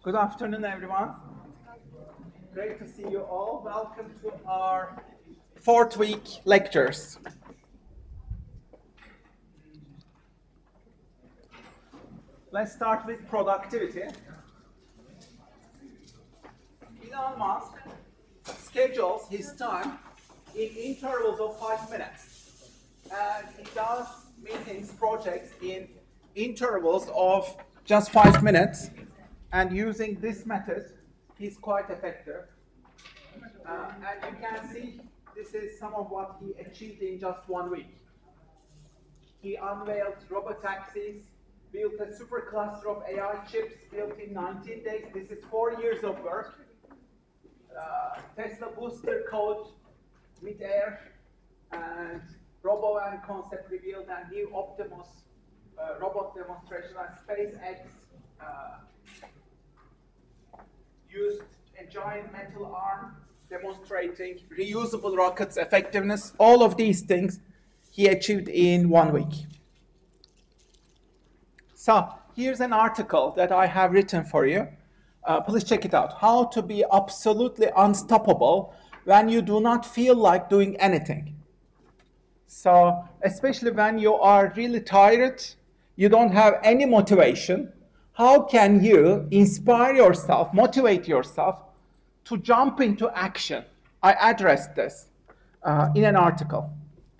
Good afternoon, everyone. Great to see you all. Welcome to our fourth week lectures. Let's start with productivity. Elon Musk schedules his time in intervals of 5 minutes. And he does meetings, projects in intervals of just 5 minutes. And using this method, he's quite effective. And you can see this is some of what he achieved in just 1 week. He unveiled robotaxis, built a supercluster of AI chips built in 19 days. This is 4 years of work. Tesla booster code mid-air, and RoboVan concept revealed, and new Optimus robot demonstration, and SpaceX used a giant metal arm demonstrating reusable rockets effectiveness. All of these things he achieved in 1 week. So here's an article that I have written for you. Please check it out. How to be absolutely unstoppable when you do not feel like doing anything. So especially when you are really tired, you don't have any motivation, how can you inspire yourself, motivate yourself to jump into action? I addressed this in an article.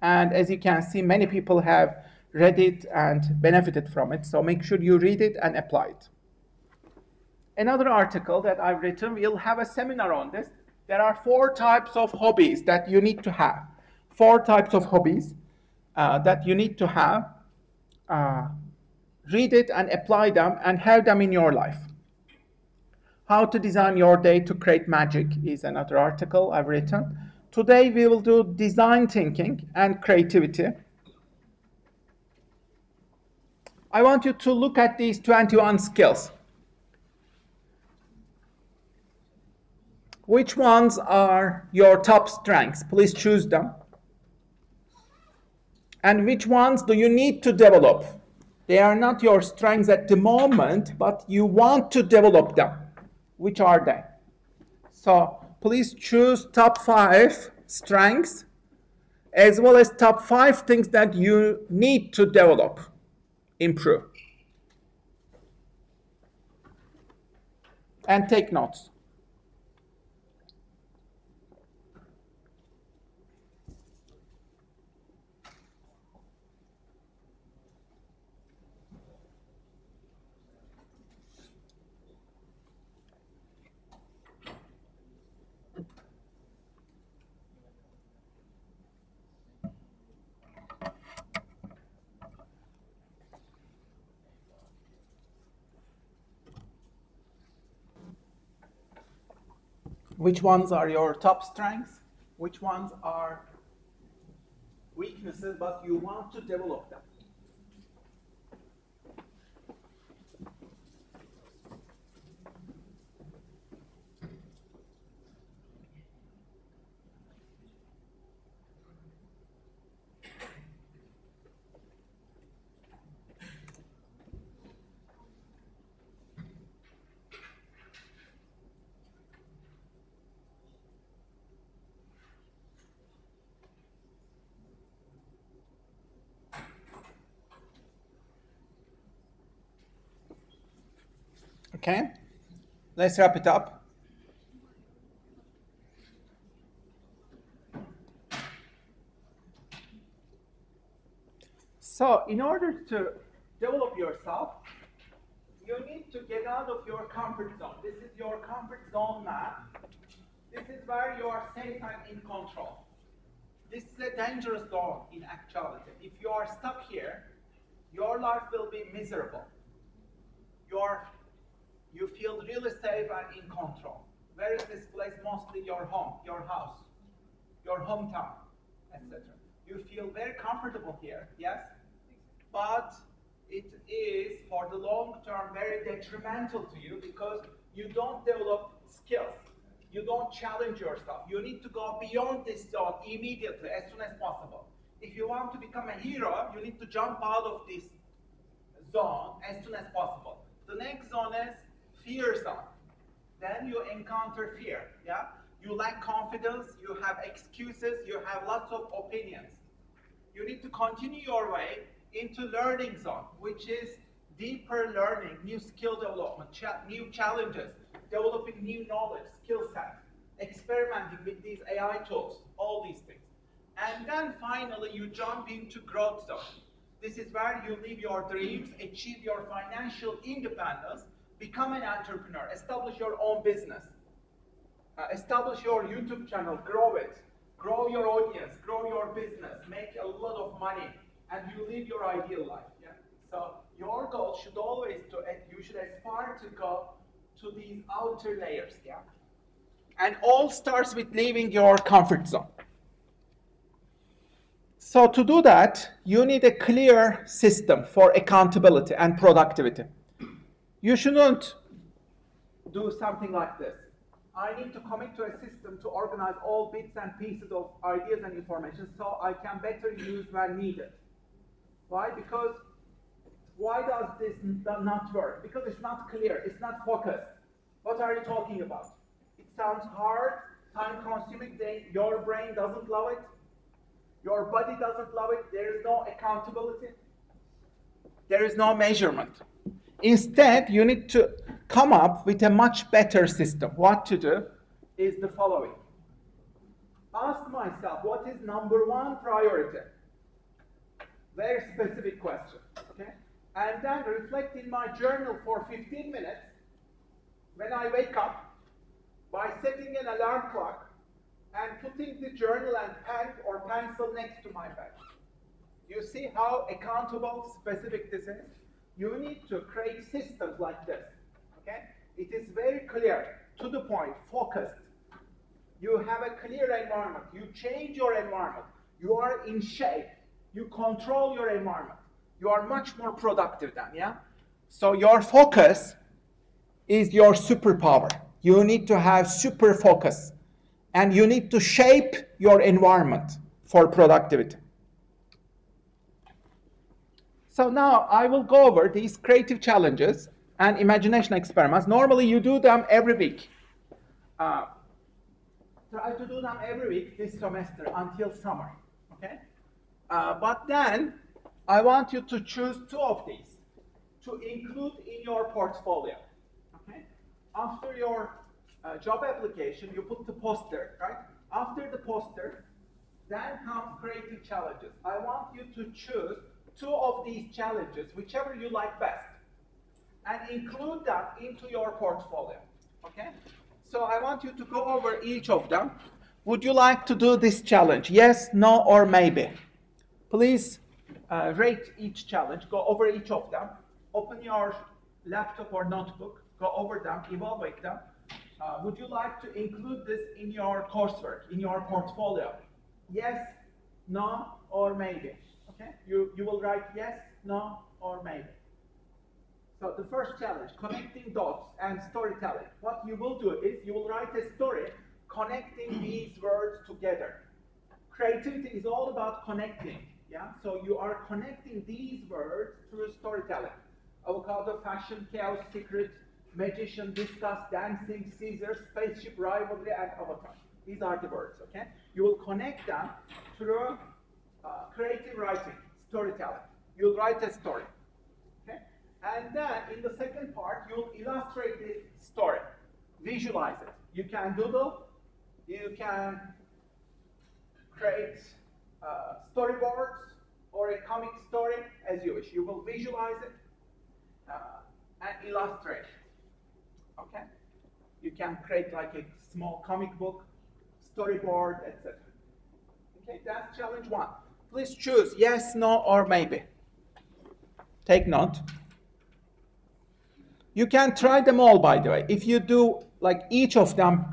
And as you can see, many people have read it and benefited from it. So make sure you read it and apply it. Another article that I've written, we'll have a seminar on this. There are 4 types of hobbies that you need to have. 4 types of hobbies that you need to have. Read it and apply them and have them in your life. How to design your day to create magic is another article I've written. Today we will do design thinking and creativity. I want you to look at these 21 skills. Which ones are your top strengths? Please choose them. And which ones do you need to develop? They are not your strengths at the moment, but you want to develop them. Which are they? So please choose top 5 strengths, as well as top 5 things that you need to develop, improve. And take notes. Which ones are your top strengths? Which ones are weaknesses, but you want to develop them? Okay, let's wrap it up. So in order to develop yourself, you need to get out of your comfort zone. This is your comfort zone map. This is where you are safe and in control. This is a dangerous zone in actuality. If you are stuck here, your life will be miserable. You feel really safe and in control. Where is this place? Mostly your home, your house, your hometown, etc. You feel very comfortable here, yes? But it is, for the long term, very detrimental to you because you don't develop skills. You don't challenge yourself. You need to go beyond this zone immediately, as soon as possible. If you want to become a hero, you need to jump out of this zone as soon as possible. The next zone is fear zone. then you encounter fear, yeah? You lack confidence, you have excuses, you have lots of opinions. You need to continue your way into learning zone, which is deeper learning, new skill development, new challenges, developing new knowledge, skill set, experimenting with these AI tools, all these things. And then finally, you jump into growth zone. This is where you live your dreams, achieve your financial independence, become an entrepreneur, establish your own business, establish your YouTube channel, grow it, grow your audience, grow your business, make a lot of money, and you live your ideal life. Yeah? So your goal should always you should aspire to go to these outer layers. Yeah? And all starts with leaving your comfort zone. So to do that, you need a clear system for accountability and productivity. You shouldn't do something like this. I need to commit to a system to organize all bits and pieces of ideas and information so I can better use when needed. Why? Because why does this not work? Because it's not clear, it's not focused. What are you talking about? It sounds hard, time-consuming, your brain doesn't love it, your body doesn't love it, there is no accountability, there is no measurement. Instead, you need to come up with a much better system. What to do is the following. Ask myself, what is number one priority? Very specific question, okay? And then reflect in my journal for 15 minutes when I wake up by setting an alarm clock and putting the journal and pen or pencil next to my bed. You see how accountable, specific this is? You need to create systems like this, okay? It is very clear, to the point, focused. You have a clear environment. You change your environment. You are in shape. You control your environment. You are much more productive then, yeah? So your focus is your superpower. You need to have super focus. And you need to shape your environment for productivity. So now I will go over these creative challenges and imagination experiments. Normally you do them every week. Try to do them every week this semester until summer, okay? But then I want you to choose 2 of these to include in your portfolio, okay? After your job application, you put the poster, right? After the poster, then comes creative challenges. I want you to choose 2 of these challenges, whichever you like best, and include them into your portfolio, okay? So I want you to go over each of them. Would you like to do this challenge? Yes, no, or maybe? Please rate each challenge, go over each of them, open your laptop or notebook, go over them, evaluate them. Would you like to include this in your coursework, in your portfolio? Yes, no, or maybe? Okay? You will write yes, no, or maybe. So the first challenge, connecting dots and storytelling. What you will do is you will write a story connecting these words together. Creativity is all about connecting. Yeah? So you are connecting these words through storytelling. Avocado, fashion, chaos, secret, magician, discuss, dancing, Caesar, spaceship, rivalry, and avatar. These are the words, okay? You will connect them through creative writing, storytelling. You'll write a story, okay? And then in the second part, you'll illustrate the story, visualize it. You can doodle, you can create storyboards or a comic story as you wish. You will visualize it and illustrate it, okay? You can create like a small comic book, storyboard, etc. Okay, that's challenge 1. Please choose yes, no, or maybe. Take note. You can try them all, by the way. If you do like each of them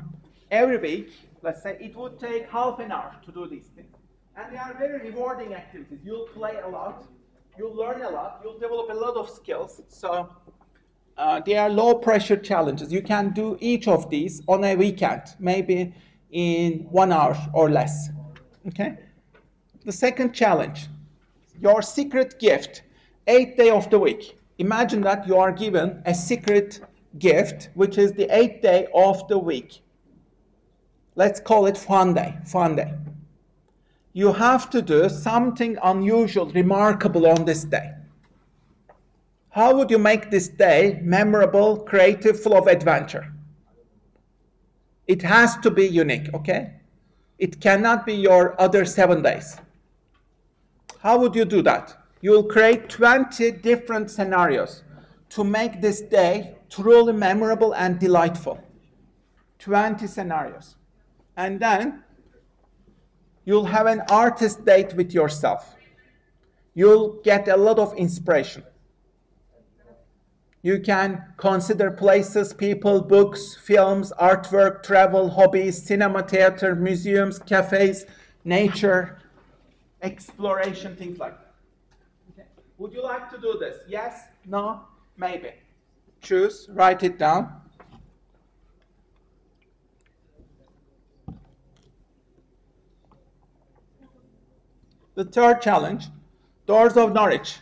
every week, let's say, it would take half an hour to do these things. And they are very rewarding activities. You'll play a lot, you'll learn a lot, you'll develop a lot of skills. So they are low pressure challenges. You can do each of these on a weekend, maybe in 1 hour or less, okay? The second challenge, your secret gift, 8th day of the week. Imagine that you are given a secret gift, which is the 8th day of the week. Let's call it fun day, fun day. You have to do something unusual, remarkable on this day. How would you make this day memorable, creative, full of adventure? It has to be unique, okay? It cannot be your other 7 days. How would you do that? You'll create 20 different scenarios to make this day truly memorable and delightful. 20 scenarios. And then you'll have an artist date with yourself. You'll get a lot of inspiration. You can consider places, people, books, films, artwork, travel, hobbies, cinema, theater, museums, cafes, nature, exploration, things like that. Okay. Would you like to do this? Yes? No? Maybe. Choose, write it down. The third challenge, Doors of Norwich.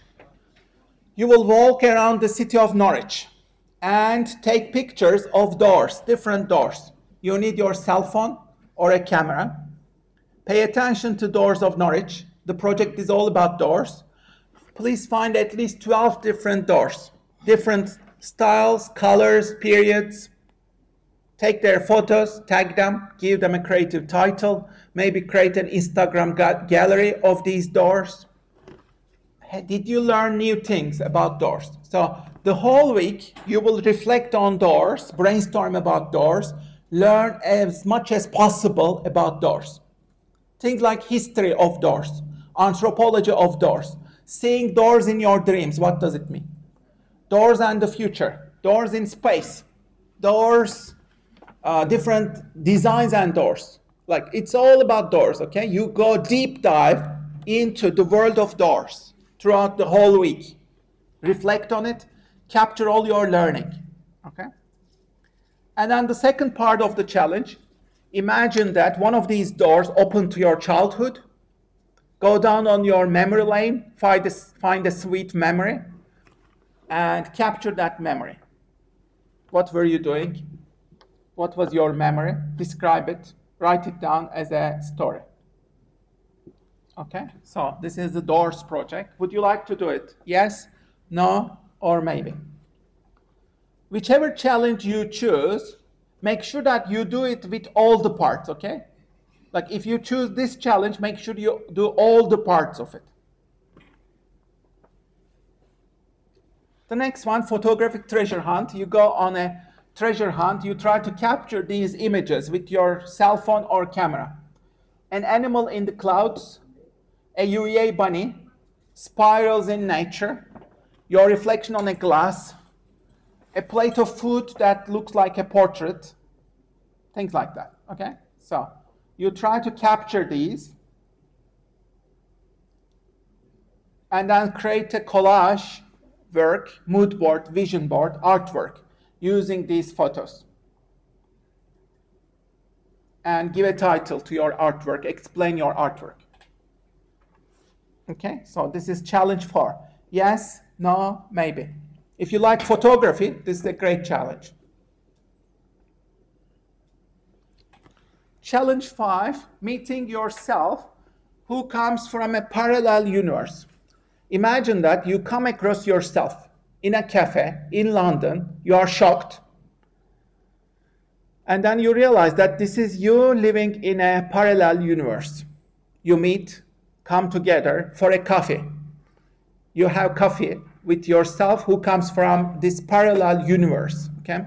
You will walk around the city of Norwich and take pictures of doors, different doors. You need your cell phone or a camera. Pay attention to Doors of Norwich. The project is all about doors. Please find at least 12 different doors, different styles, colors, periods. Take their photos, tag them, give them a creative title, maybe create an Instagram gallery of these doors. Did you learn new things about doors? So the whole week you will reflect on doors, brainstorm about doors, learn as much as possible about doors. Things like history of doors, anthropology of doors, seeing doors in your dreams, what does it mean? Doors and the future, doors in space, doors, different designs and doors. Like, it's all about doors, okay? You go deep dive into the world of doors throughout the whole week. Reflect on it, capture all your learning, okay? And then the second part of the challenge, imagine that one of these doors open to your childhood. Go down on your memory lane, find a sweet memory, and capture that memory. What were you doing? What was your memory? Describe it. Write it down as a story. Okay, so this is the Doors project. Would you like to do it? Yes, no, or maybe? Whichever challenge you choose, make sure that you do it with all the parts, okay? Like, if you choose this challenge, make sure you do all the parts of it. The next one, photographic treasure hunt. You go on a treasure hunt. You try to capture these images with your cell phone or camera. An animal in the clouds, a UEA bunny, spirals in nature, your reflection on a glass, a plate of food that looks like a portrait, things like that, okay? So you try to capture these and then create a collage work, mood board, vision board, artwork using these photos. And give a title to your artwork, explain your artwork. Okay, so this is challenge 4. Yes, no, maybe. If you like photography, this is a great challenge. Challenge 5, meeting yourself who comes from a parallel universe. Imagine that you come across yourself in a cafe in London, you are shocked, and then you realize that this is you living in a parallel universe. You meet, come together for a coffee. You have coffee with yourself who comes from this parallel universe, okay?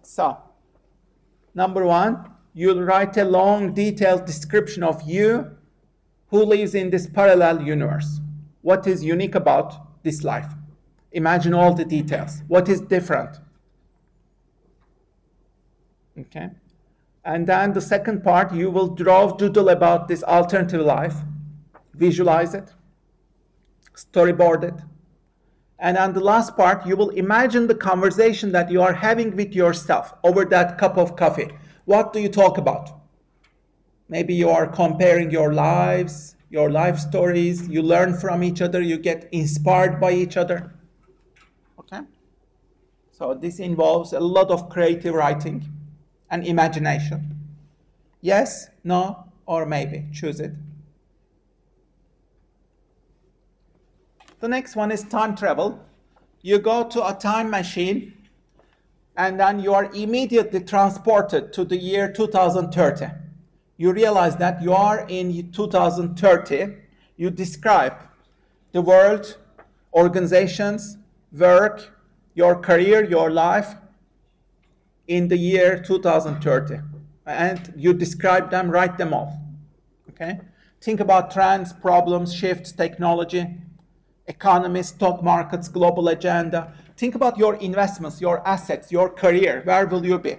So, number 1, you'll write a long, detailed description of you who lives in this parallel universe. What is unique about this life? Imagine all the details. What is different? Okay? And then the second part, you will doodle about this alternative life, visualize it, storyboard it. And on the last part, you will imagine the conversation that you are having with yourself over that cup of coffee. What do you talk about? Maybe you are comparing your lives, your life stories, you learn from each other, you get inspired by each other. Okay? So this involves a lot of creative writing and imagination. Yes, no, or maybe. Choose it. The next one is time travel. You go to a time machine and then you are immediately transported to the year 2030. You realize that you are in 2030. You describe the world, organizations, work, your career, your life in the year 2030. And you describe them, write them all. Okay? Think about trends, problems, shifts, technology, economy, stock markets, global agenda. Think about your investments, your assets, your career. Where will you be?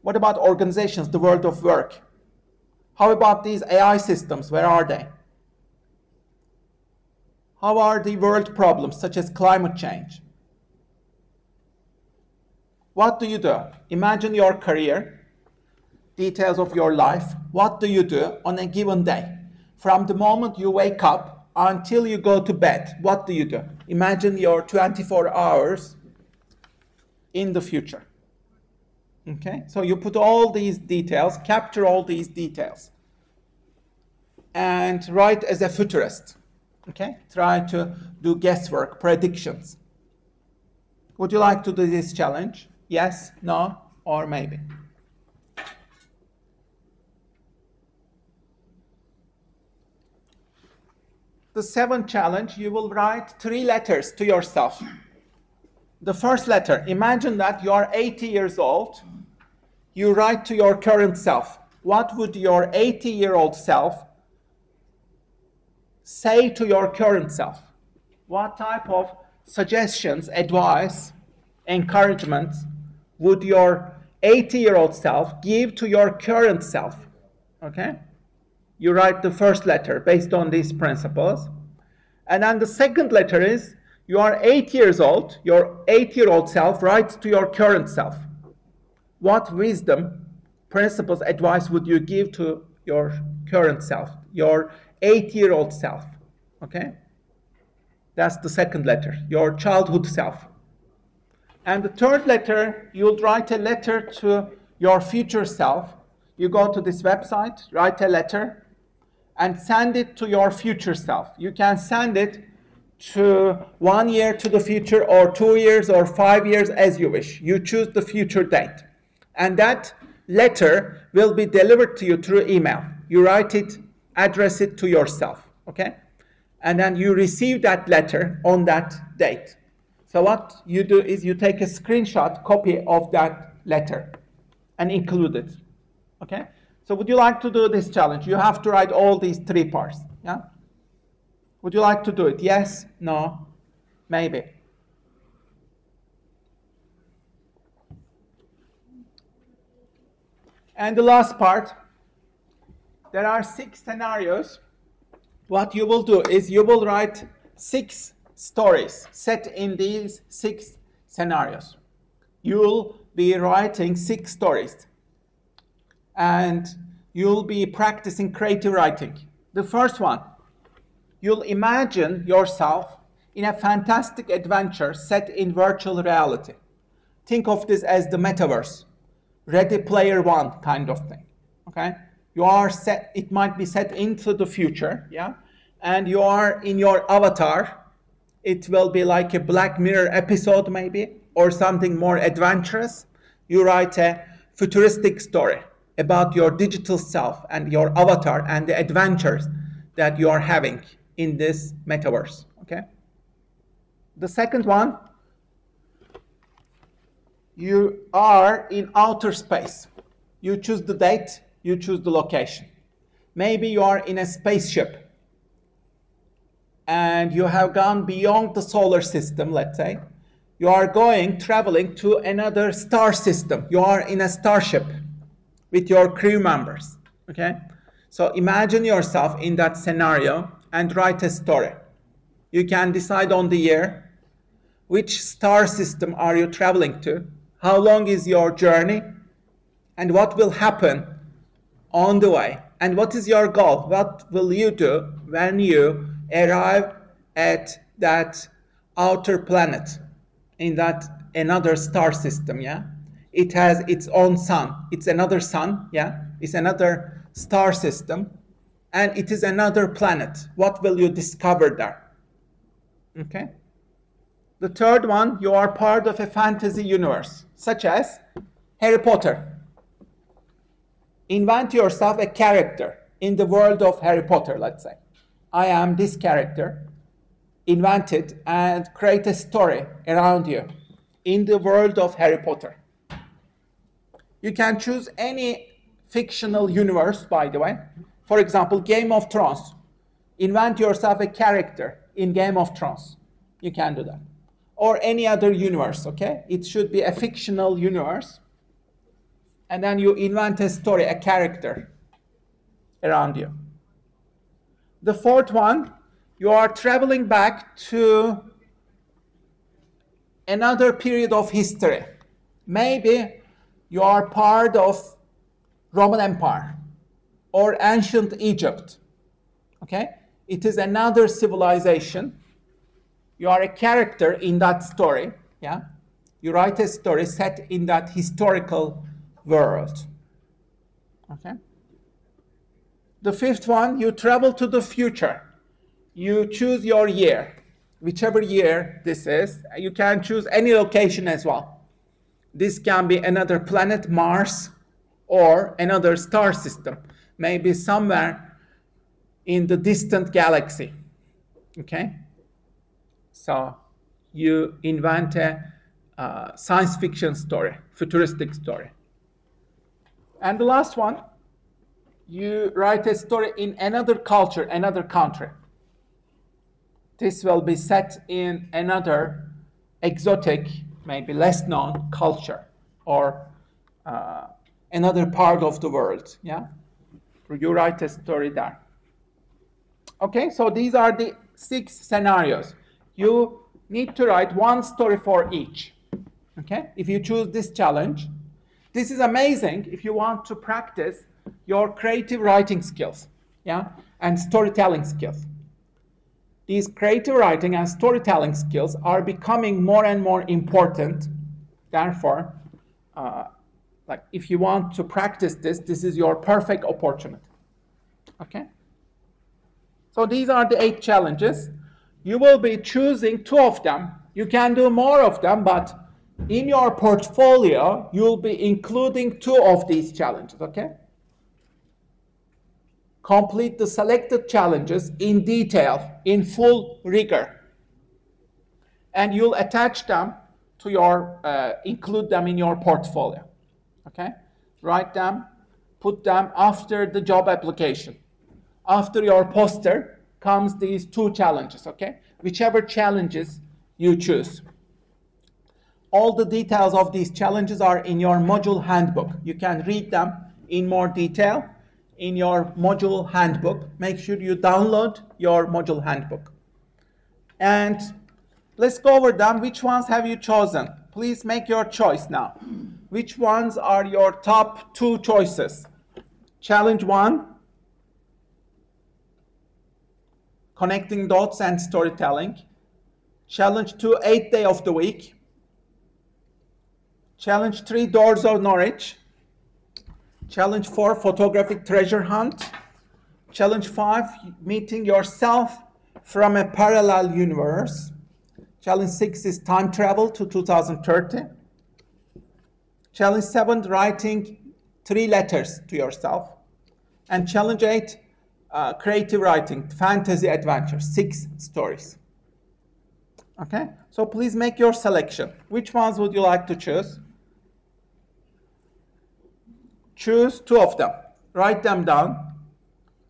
What about organizations, the world of work? How about these AI systems? Where are they? How are the world problems, such as climate change? What do you do? Imagine your career, details of your life. What do you do on a given day? From the moment you wake up until you go to bed, what do you do? Imagine your 24 hours in the future. Okay, so you put all these details, capture all these details, and write as a futurist. Okay, try to do guesswork, predictions. Would you like to do this challenge? Yes, no, or maybe? The seventh challenge, you will write 3 letters to yourself. The first letter, imagine that you are 80 years old. You write to your current self. What would your 80-year-old self say to your current self? What type of suggestions, advice, encouragement would your 80-year-old self give to your current self? Okay? You write the first letter based on these principles. And then the second letter is, you are 8 years old, your 8-year-old self writes to your current self. What wisdom, principles, advice would you give to your current self, your 8-year-old self? Okay? That's the second letter, your childhood self. And the third letter, you'll write a letter to your future self. You go to this website, write a letter, and send it to your future self. You can send it to 1 year to the future, or 2 years, or 5 years, as you wish. You choose the future date. And that letter will be delivered to you through email. You write it, address it to yourself, okay? And then you receive that letter on that date. So what you do is you take a screenshot copy of that letter and include it, okay? So would you like to do this challenge? You have to write all these 3 parts, yeah? Would you like to do it? Yes, no, maybe. And the last part, there are 6 scenarios. What you will do is you will write 6 stories set in these 6 scenarios. You'll be writing 6 stories. And you'll be practicing creative writing. The first one, you'll imagine yourself in a fantastic adventure set in virtual reality. Think of this as the metaverse, Ready Player One kind of thing, okay? You are set, it might be set into the future, yeah? And you are in your avatar. It will be like a Black Mirror episode maybe, or something more adventurous. You write a futuristic story about your digital self and your avatar and the adventures that you are having in this metaverse, okay? The second one, you are in outer space. You choose the date, you choose the location. Maybe you are in a spaceship and you have gone beyond the solar system, let's say. You are traveling to another star system. You are in a starship with your crew members, okay? So imagine yourself in that scenario and write a story. You can decide on the year, which star system are you traveling to, how long is your journey, and what will happen on the way, and what is your goal? What will you do when you arrive at that outer planet? in that another star system, yeah? It has its own sun. It's another sun, yeah? It's another star system, and it is another planet. What will you discover there? Okay? The third one, you are part of a fantasy universe, such as Harry Potter. Invent yourself a character in the world of Harry Potter, let's say. I am this character. Invent it and create a story around you in the world of Harry Potter. You can choose any fictional universe, by the way. For example, Game of Thrones. Invent yourself a character in Game of Thrones. You can do that. Or any other universe, okay? It should be a fictional universe. And then you invent a story, a character around you. The fourth one, you are traveling back to another period of history. Maybe you are part of Roman Empire or ancient Egypt. Okay? It is another civilization. You are a character in that story. Yeah? You write a story set in that historical world. Okay? The fifth one, you travel to the future. You choose your year, whichever year this is. You can choose any location as well. This can be another planet, Mars, or another star system, maybe somewhere in the distant galaxy. Okay? So you invent a science fiction story, futuristic story. And the last one, you write a story in another culture, another country. This will be set in another exotic, maybe less known culture, or another part of the world, yeah? You write a story there. Okay, so these are the 6 scenarios. You need to write one story for each, okay? If you choose this challenge, this is amazing if you want to practice your creative writing skills, yeah, and storytelling skills. These creative writing and storytelling skills are becoming more and more important. Therefore, like if you want to practice this, this is your perfect opportunity. Okay? So these are the 8 challenges. You will be choosing 2 of them. You can do more of them, but in your portfolio, you'll be including 2 of these challenges, okay? Complete the selected challenges in detail, in full rigor. And you'll attach them to your, include them in your portfolio, okay? Write them, put them after the job application. After your poster comes these 2 challenges, okay? Whichever challenges you choose. All the details of these challenges are in your module handbook. You can read them in more detail in your module handbook. Make sure you download your module handbook. And let's go over them. Which ones have you chosen? Please make your choice now. Which ones are your top 2 choices? Challenge 1, connecting dots and storytelling. Challenge 2, 8th day of the week. Challenge 3, Doors of Norwich. Challenge 4, photographic treasure hunt. Challenge 5, meeting yourself from a parallel universe. Challenge 6 is time travel to 2030. Challenge 7, writing 3 letters to yourself. And challenge 8, creative writing, fantasy adventure, 6 stories. Okay, so please make your selection. Which ones would you like to choose? Choose 2 of them. Write them down.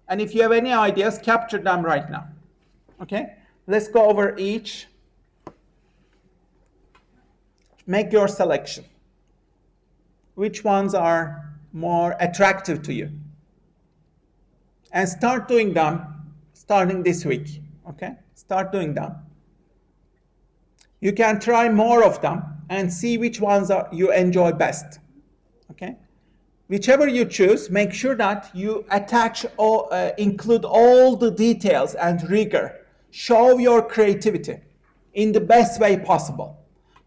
And if you have any ideas, capture them right now. Okay? Let's go over each. Make your selection. Which ones are more attractive to you? And start doing them starting this week. Okay? Start doing them. You can try more of them and see which ones you enjoy best. Okay? Whichever you choose, make sure that you attach or include all the details and rigor. Show your creativity in the best way possible.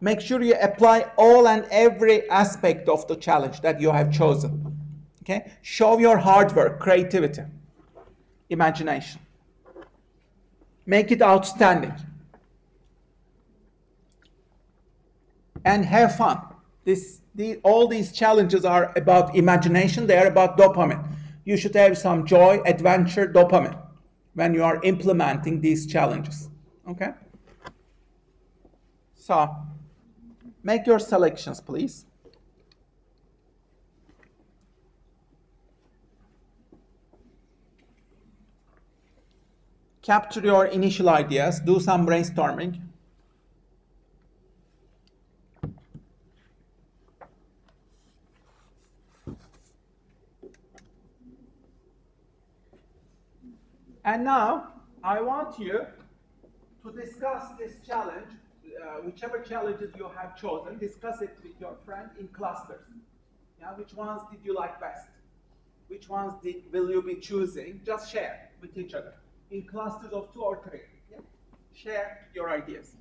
Make sure you apply all and every aspect of the challenge that you have chosen. Okay? Show your hard work, creativity, imagination. Make it outstanding. And have fun. All these challenges are about imagination. They are about dopamine. You should have some joy, adventure, dopamine when you are implementing these challenges. Okay? So, make your selections, please. Capture your initial ideas. Do some brainstorming. And now, I want you to discuss this challenge, whichever challenges you have chosen, discuss it with your friend in clusters. Yeah, which ones did you like best? Which ones will you be choosing? Just share with each other in clusters of 2 or 3. Yeah? Share your ideas.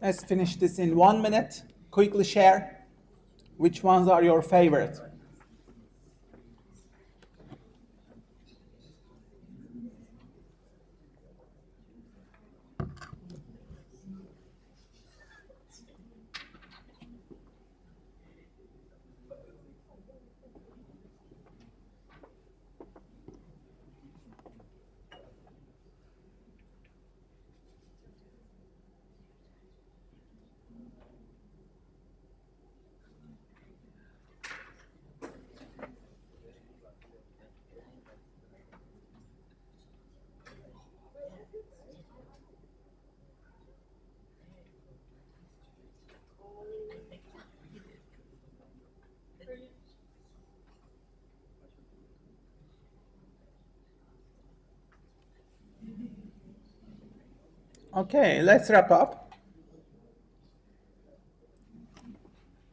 Let's finish this in 1 minute. Quickly share which ones are your favorite. Okay, let's wrap up.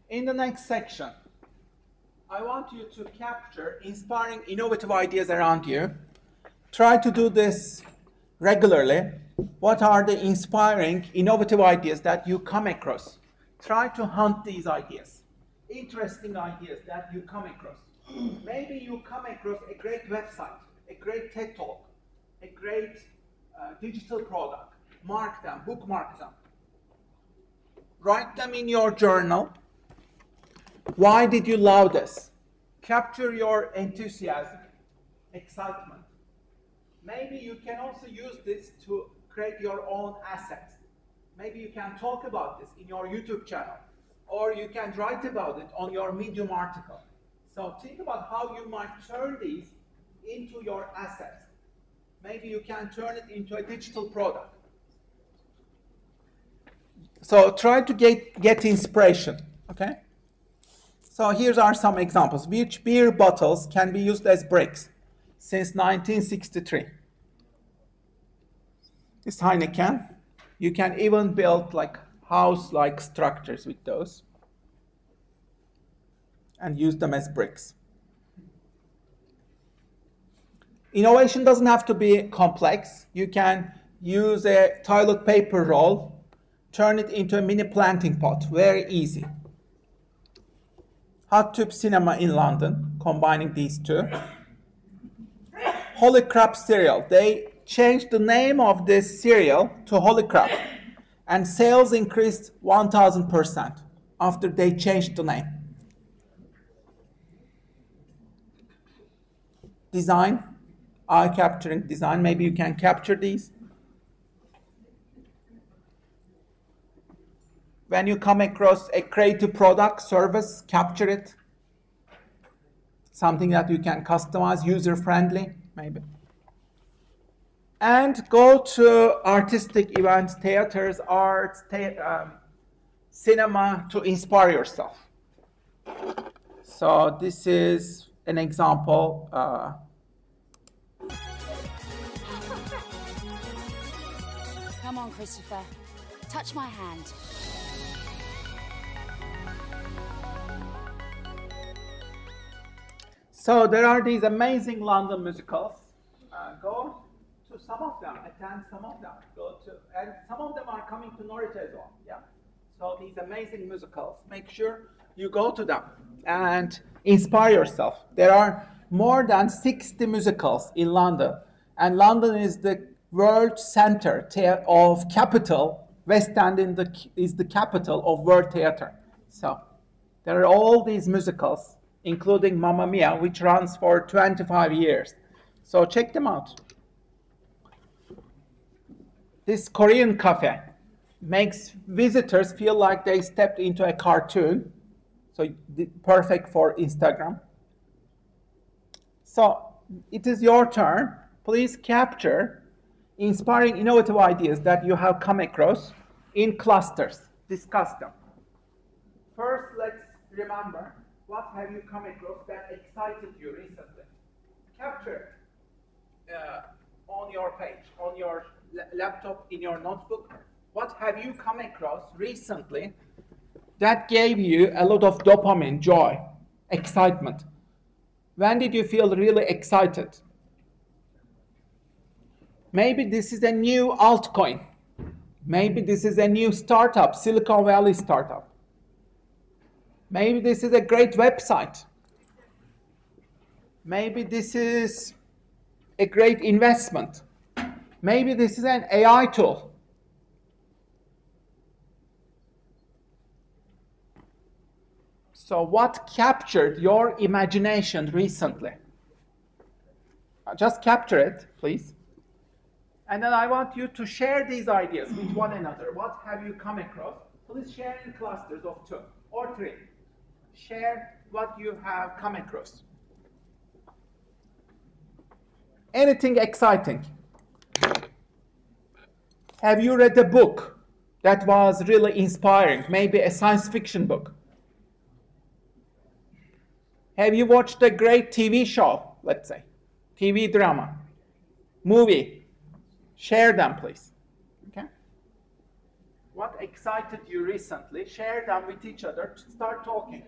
In the next section, I want you to capture inspiring, innovative ideas around you. Try to do this regularly. What are the inspiring, innovative ideas that you come across? Try to hunt these ideas, interesting ideas that you come across. Maybe you come across a great website, a great TED Talk, a great digital product. Mark them, bookmark them. Write them in your journal. Why did you love this? Capture your enthusiasm, excitement. Maybe you can also use this to create your own assets. Maybe you can talk about this in your YouTube channel, or you can write about it on your Medium article. So think about how you might turn these into your assets. Maybe you can turn it into a digital product. So try to get inspiration, okay? So here are some examples. Which beer bottles can be used as bricks since 1963? This Heineken. You can even build like house-like structures with those and use them as bricks. Innovation doesn't have to be complex. You can use a toilet paper roll, turn it into a mini planting pot, very easy. Hot Tube Cinema in London, combining these two. Holy Crap cereal. They changed the name of this cereal to Holy Crap, and sales increased 1,000% after they changed the name. design, eye-capturing design. Maybe you can capture these. When you come across a creative product, service, capture it. Something that you can customize, user-friendly, maybe. And go to artistic events, theaters, arts, cinema to inspire yourself. So this is an example. Come on, Christopher. Touch my hand. So there are these amazing London musicals. Go to some of them, attend some of them. And some of them are coming to Norwich as well. Yeah. So these amazing musicals, make sure you go to them and inspire yourself. There are more than 60 musicals in London, and London is the world center of capital. West End is the capital of world theater. So there are all these musicals, including Mamma Mia, which runs for 25 years. So check them out. This Korean cafe makes visitors feel like they stepped into a cartoon. So perfect for Instagram. So it is your turn. Please capture inspiring, innovative ideas that you have come across in clusters. Discuss them. First, let's remember, what have you come across that excited you recently? Capture it on your page, on your laptop, in your notebook. What have you come across recently that gave you a lot of dopamine, joy, excitement? When did you feel really excited? Maybe this is a new altcoin. Maybe this is a new startup, Silicon Valley startup. Maybe this is a great website. Maybe this is a great investment. Maybe this is an AI tool. So what captured your imagination recently? Just capture it, please. And then I want you to share these ideas with one another. What have you come across? Please share in clusters of 2 or 3. Share what you have come across. Anything exciting? Have you read a book that was really inspiring? Maybe a science fiction book. Have you watched a great TV show, let's say? TV drama, movie? Share them, please. Okay? What excited you recently? Share them with each other. Start talking.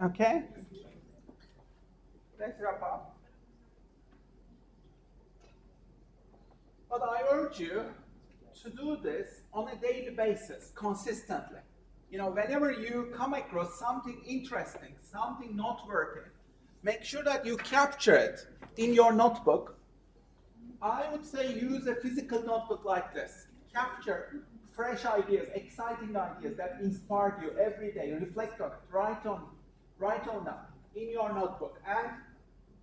Okay? Let's wrap up. But I urge you to do this on a daily basis, consistently. You know, whenever you come across something interesting, something noteworthy, make sure that you capture it in your notebook. I would say use a physical notebook like this. Capture fresh ideas, exciting ideas that inspired you every day. Reflect on it, write on them in your notebook, and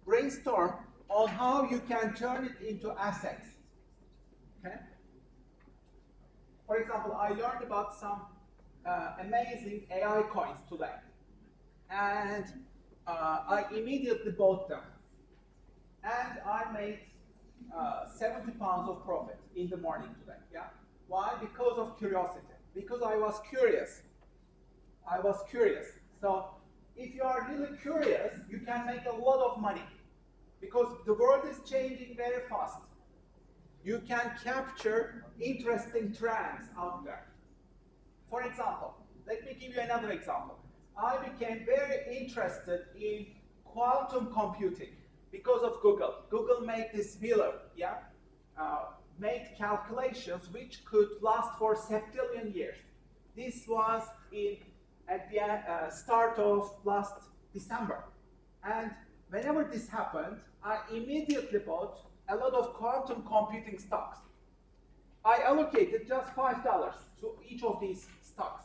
brainstorm on how you can turn it into assets. Okay? For example, I learned about some amazing AI coins today, and I immediately bought them, and I made 70 pounds of profit in the morning today. Yeah? Why? Because of curiosity. Because I was curious. I was curious. So if you are really curious, you can make a lot of money, because the world is changing very fast. You can capture interesting trends out there. For example, let me give you another example. I became very interested in quantum computing because of Google. Google made this wheeler, yeah? Made calculations which could last for septillion years. This was at the start of last December. And whenever this happened, I immediately bought a lot of quantum computing stocks. I allocated just $5 to each of these stocks.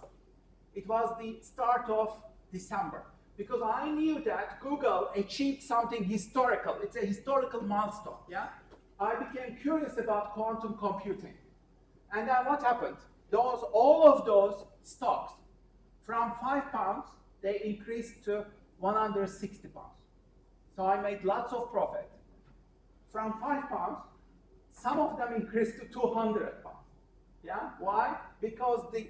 It was the start of December, because I knew that Google achieved something historical. It's a historical milestone, yeah? I became curious about quantum computing. And then what happened? All of those stocks, from £5, they increased to 160 pounds. So I made lots of profit. From £5, some of them increased to 200 pounds. Yeah? Why? Because the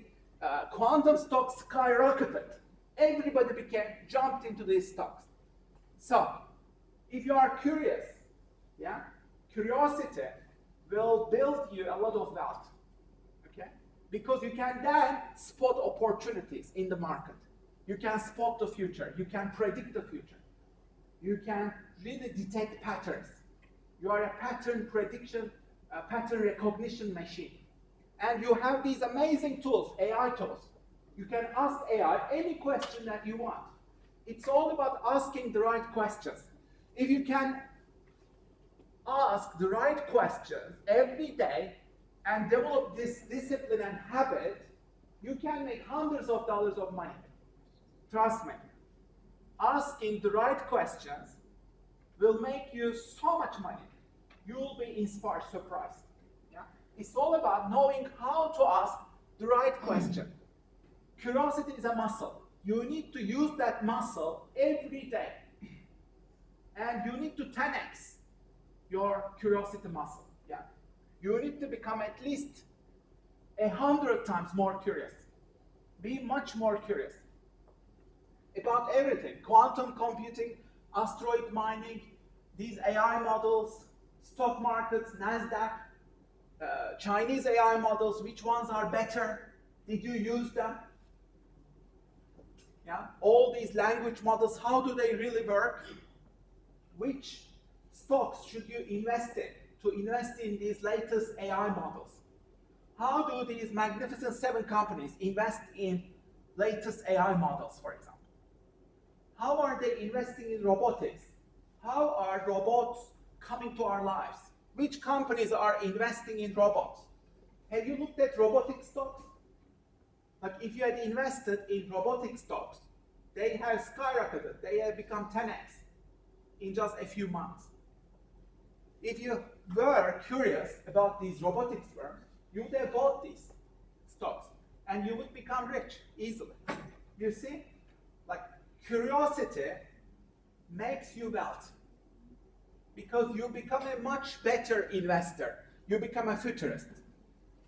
quantum stocks skyrocketed. Everybody jumped into these stocks. So, if you are curious, yeah, curiosity will build you a lot of wealth. Okay? Because you can then spot opportunities in the market. You can spot the future. You can predict the future. You can really detect patterns. You are a pattern prediction, pattern recognition machine. And you have these amazing tools, AI tools. You can ask AI any question that you want. It's all about asking the right questions. If you can ask the right questions every day and develop this discipline and habit, you can make hundreds of dollars of money. Trust me. Asking the right questions will make you so much money. You will be inspired, surprised. Yeah? It's all about knowing how to ask the right question. Curiosity is a muscle. You need to use that muscle every day. And you need to 10x your curiosity muscle. Yeah? You need to become at least 100 times more curious. Be much more curious about everything. Quantum computing, asteroid mining, these AI models, stock markets, NASDAQ, Chinese AI models, which ones are better? Did you use them? Yeah? All these language models, how do they really work? Which stocks should you invest in to invest in these latest AI models? How do these magnificent 7 companies invest in latest AI models, for example? How are they investing in robotics? How are robots coming to our lives? Which companies are investing in robots? Have you looked at robotic stocks? Like if you had invested in robotic stocks, they have skyrocketed. They have become 10x in just a few months. If you were curious about these robotics firms, you would have bought these stocks and you would become rich easily. You see? Like curiosity makes you wealth because you become a much better investor. You become a futurist.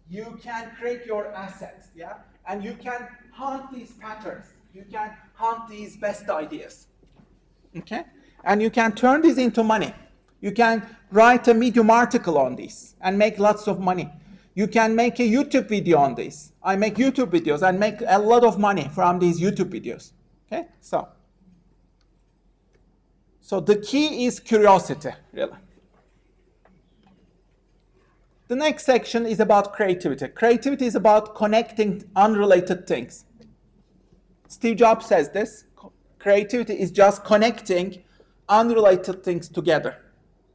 You can create your assets, yeah? And you can hunt these patterns. You can hunt these best ideas, okay? And you can turn these into money. You can write a Medium article on this and make lots of money. You can make a YouTube video on this. I make YouTube videos and make a lot of money from these YouTube videos, okay? So, So the key is curiosity, really. The next section is about creativity. Creativity is about connecting unrelated things. Steve Jobs says this. Creativity is just connecting unrelated things together.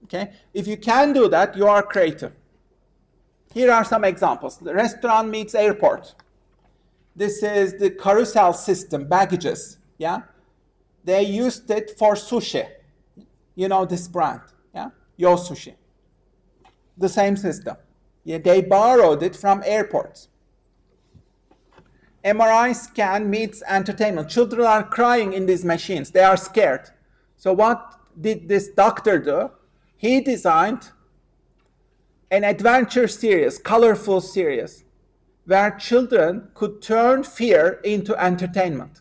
Okay? If you can do that, you are creative. Here are some examples. The restaurant meets airport. This is the carousel system, baggages. Yeah? They used it for sushi. You know this brand, yeah? Yo Sushi. The same system. Yeah, they borrowed it from airports. MRI scan meets entertainment. Children are crying in these machines. They are scared. So what did this doctor do? He designed an adventure series, colorful series, where children could turn fear into entertainment.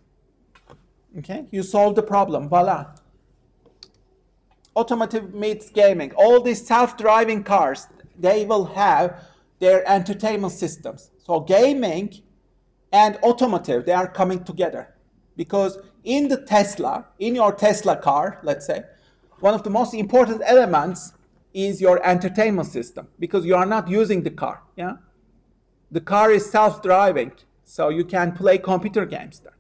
Okay, you solve the problem, voila. Automotive meets gaming. All these self-driving cars, they will have their entertainment systems. So gaming and automotive, they are coming together. Because in the Tesla, in your Tesla car, let's say, one of the most important elements is your entertainment system, because you are not using the car. Yeah? The car is self-driving, so you can play computer games there.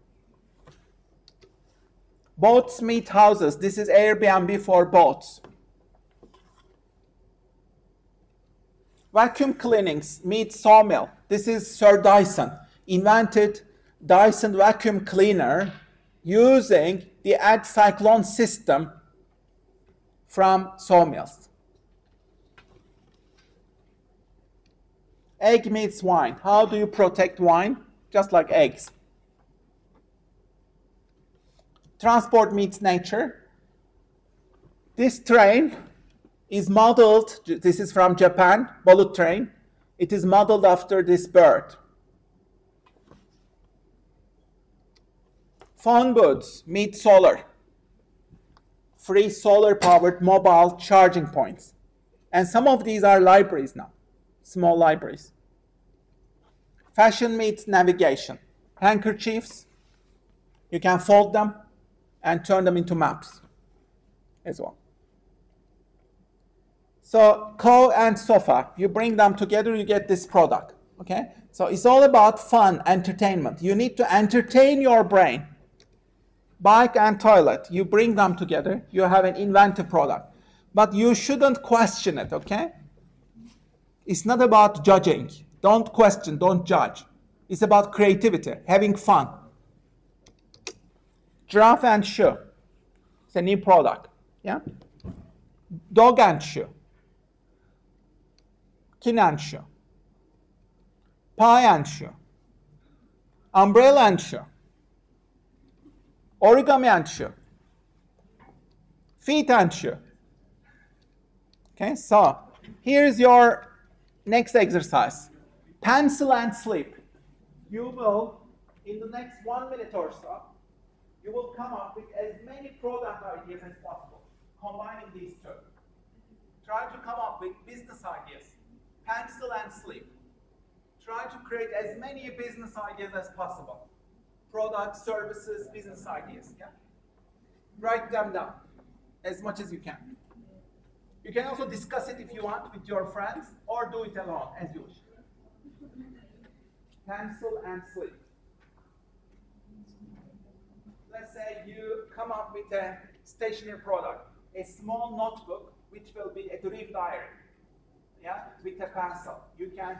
Boats meet houses. This is Airbnb for boats. Vacuum cleanings meet sawmill. This is Sir Dyson. Invented Dyson vacuum cleaner using the anti-cyclone system from sawmills. Egg meets wine. How do you protect wine? Just like eggs. Transport meets nature. This train is modeled, this is from Japan, bullet train. It is modeled after this bird. Phone booths meet solar. Free solar-powered mobile charging points. And some of these are libraries now, small libraries. Fashion meets navigation. Handkerchiefs, you can fold them and turn them into maps as well. So co and sofa, you bring them together, you get this product, okay? So it's all about fun, entertainment. You need to entertain your brain. Bike and toilet, you bring them together, you have an inventive product. But you shouldn't question it, okay? It's not about judging. Don't question, don't judge. It's about creativity, having fun. Giraffe and shoe. It's a new product. Yeah? Dog and shoe. Kin and shoe. Pie and shoe. Umbrella and shoe. Origami and shoe. Feet and shoe. Okay, so here's your next exercise. Pencil and sleep. You will, in the next 1 minute or so, you will come up with as many product ideas as possible, combining these two. Try to come up with business ideas, pencil and sleep. Try to create as many business ideas as possible. Products, services, business ideas. Yeah? Write them down as much as you can. You can also discuss it if you want with your friends, or do it alone, as you wish. Pencil and sleep. Let's say you come up with a stationery product, a small notebook, which will be a dream diary, yeah, with a pencil. You can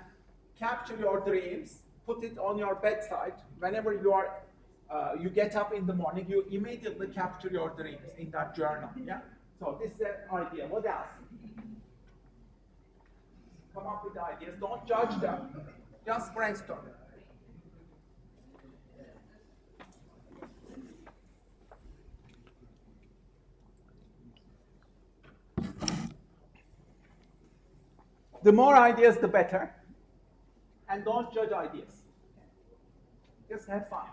capture your dreams, put it on your bedside. Whenever you get up in the morning, you immediately capture your dreams in that journal. Yeah. So this is an idea. What else? Come up with ideas. Don't judge them. Just brainstorm. The more ideas, the better. And don't judge ideas. Just have fun.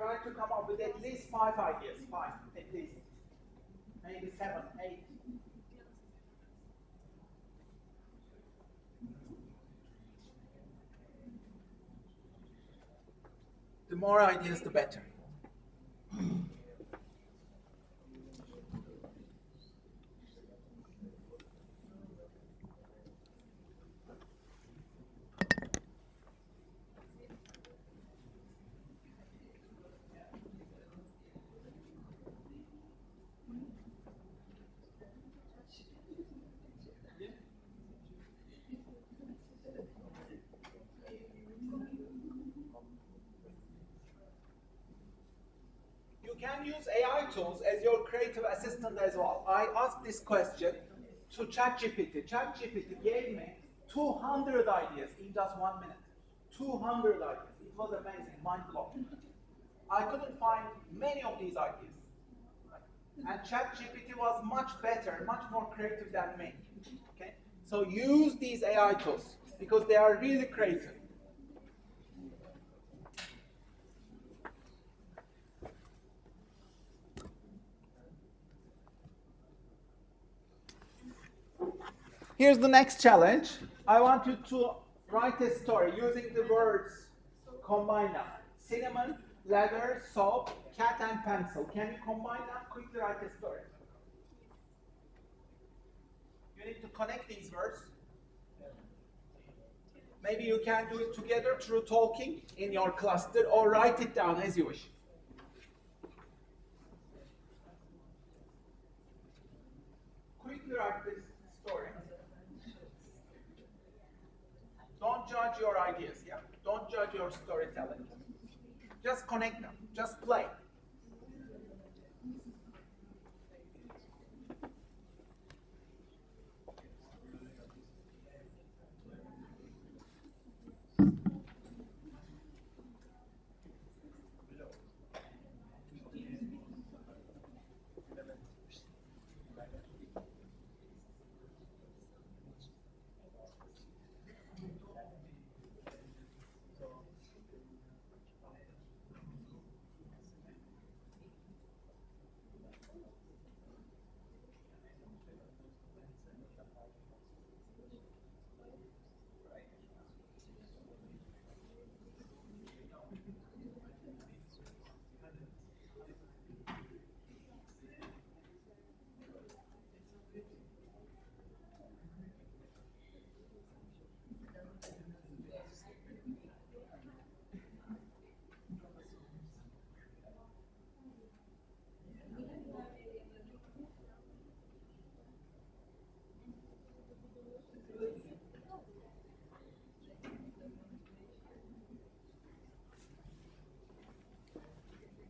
try to come up with at least 5 ideas. 5, at least. Maybe 7, 8. The more ideas, the better. You can use AI tools as your creative assistant as well. I asked this question to ChatGPT. ChatGPT gave me 200 ideas in just 1 minute. 200 ideas. It was amazing, mind-blowing. I couldn't find many of these ideas. And ChatGPT was much better, much more creative than me. Okay? So use these AI tools because they are really creative. Here's the next challenge. I want you to write a story using the words combine them. Cinnamon, leather, soap, cat and pencil. Can you combine them? Quickly write a story. You need to connect these words. Maybe you can do it together through talking in your cluster or write it down as you wish. Quickly write this story. Don't judge your ideas, yeah? Don't judge your storytelling. Just connect them. Just play.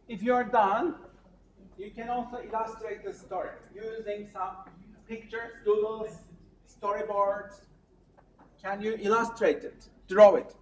If you're done, you can also illustrate the story using some pictures, doodles, storyboards. Can you illustrate it? Draw it.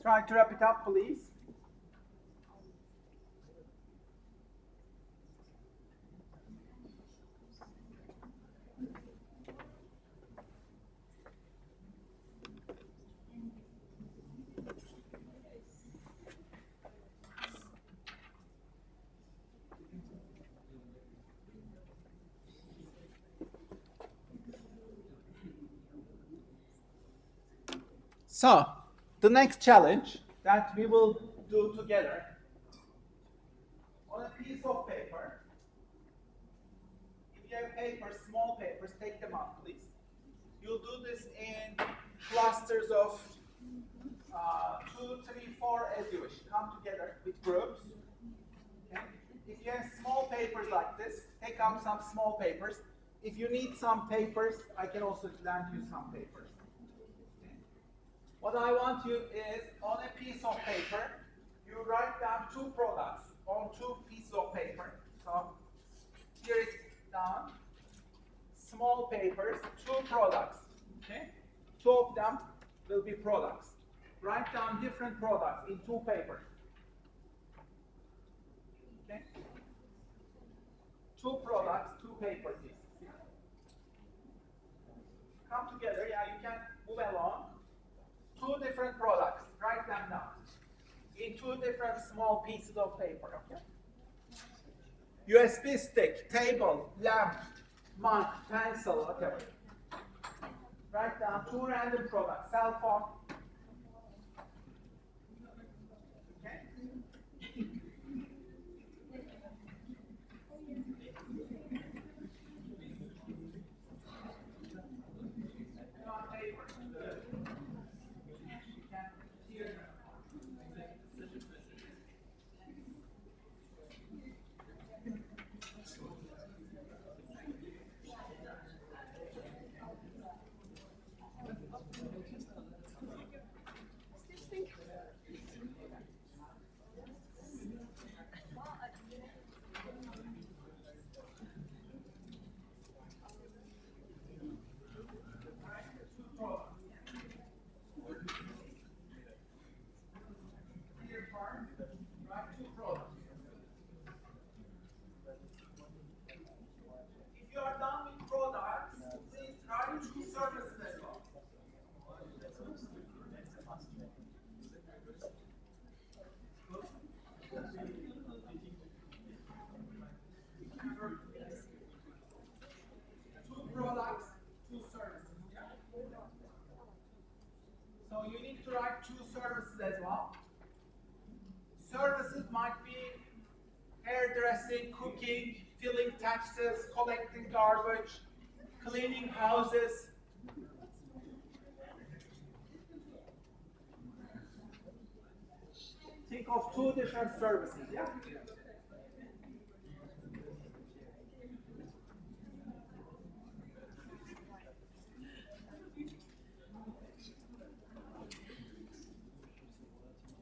Try to wrap it up, please. So, the next challenge that we will do together, on a piece of paper, if you have paper, small papers, take them out, please. You'll do this in clusters of 2, 3, 4 as up some small papers. If you need some papers, I can also lend you some papers. Okay. What I want you is, on a piece of paper, you write down 2 products on 2 pieces of paper. So here it's down. Small papers, 2 products. Okay? 2 of them will be products. Write down different products in 2 papers. Okay? 2 products, 2 paper pieces. Come together, yeah, you can move along. 2 different products, write them down in 2 different small pieces of paper. Okay? USB stick, table, lamp, mug, pencil, whatever. Write down 2 random products, cell phone. Okay? Products, 2 services. So you need to write 2 services as well. Services might be hairdressing, cooking, filling taxes, collecting garbage, cleaning houses. Think of 2 different services, yeah?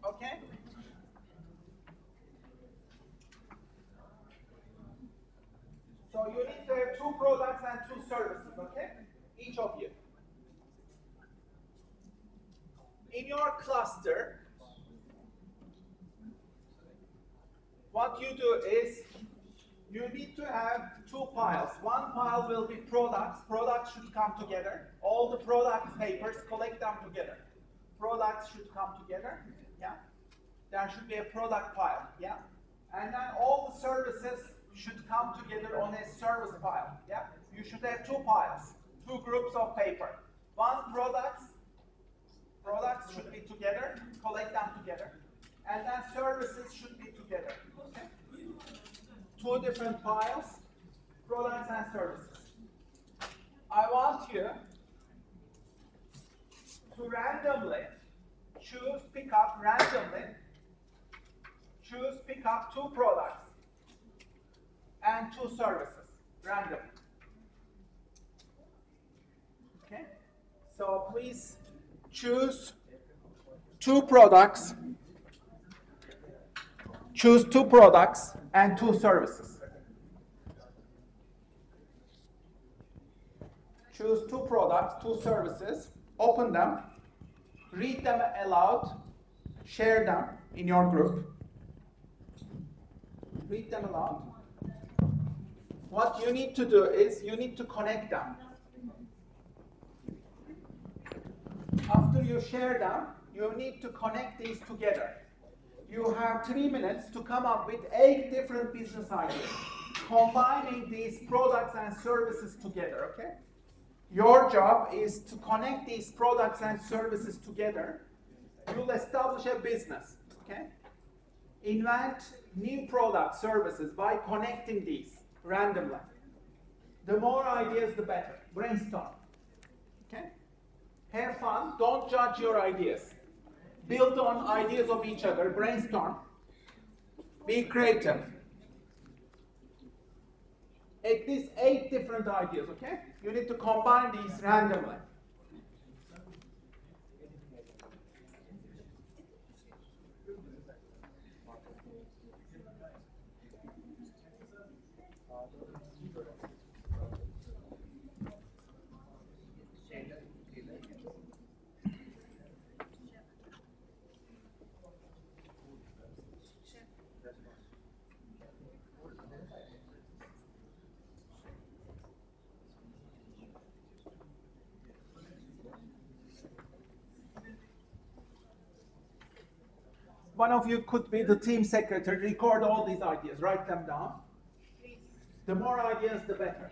Okay? So you need to have 2 products and 2 services, okay? Each of you. In your cluster, what you do is you need to have 2 piles. One pile will be products. Products should come together. All the product papers, collect them together. Products should come together. Yeah, there should be a product pile, yeah? And then all the services should come together on a service pile, yeah? You should have 2 piles, 2 groups of paper. One products should be together, collect them together. And then services should be together, okay? 2 different piles, products and services. I want you to randomly pick up 2 products and 2 services, randomly. Okay? So please choose 2 products, and 2 services. Choose 2 products, 2 services, open them, read them aloud, share them in your group. Read them aloud. What you need to do is you need to connect them. After you share them, you need to connect these together. You have 3 minutes to come up with 8 different business ideas, combining these products and services together, okay? Your job is to connect these products and services together. You'll establish a business, okay? Invent new product services by connecting these randomly. The more ideas, the better. Brainstorm, okay? Have fun, don't judge your ideas. Build on ideas of each other, brainstorm. Be creative. at least 8 different ideas, okay? You need to combine these randomly. One of you could be the team secretary, record all these ideas, write them down. The more ideas, the better.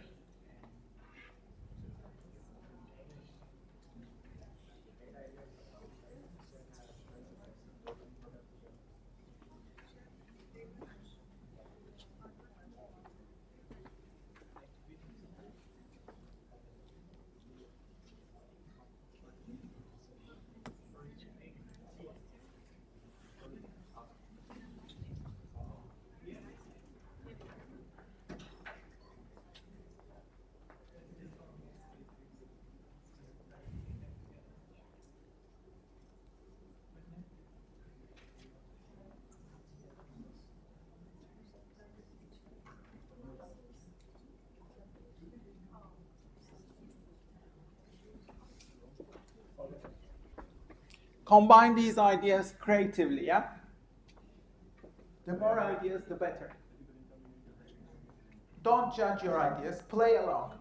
Combine these ideas creatively, yeah? The more ideas, the better. Don't judge your ideas, play along.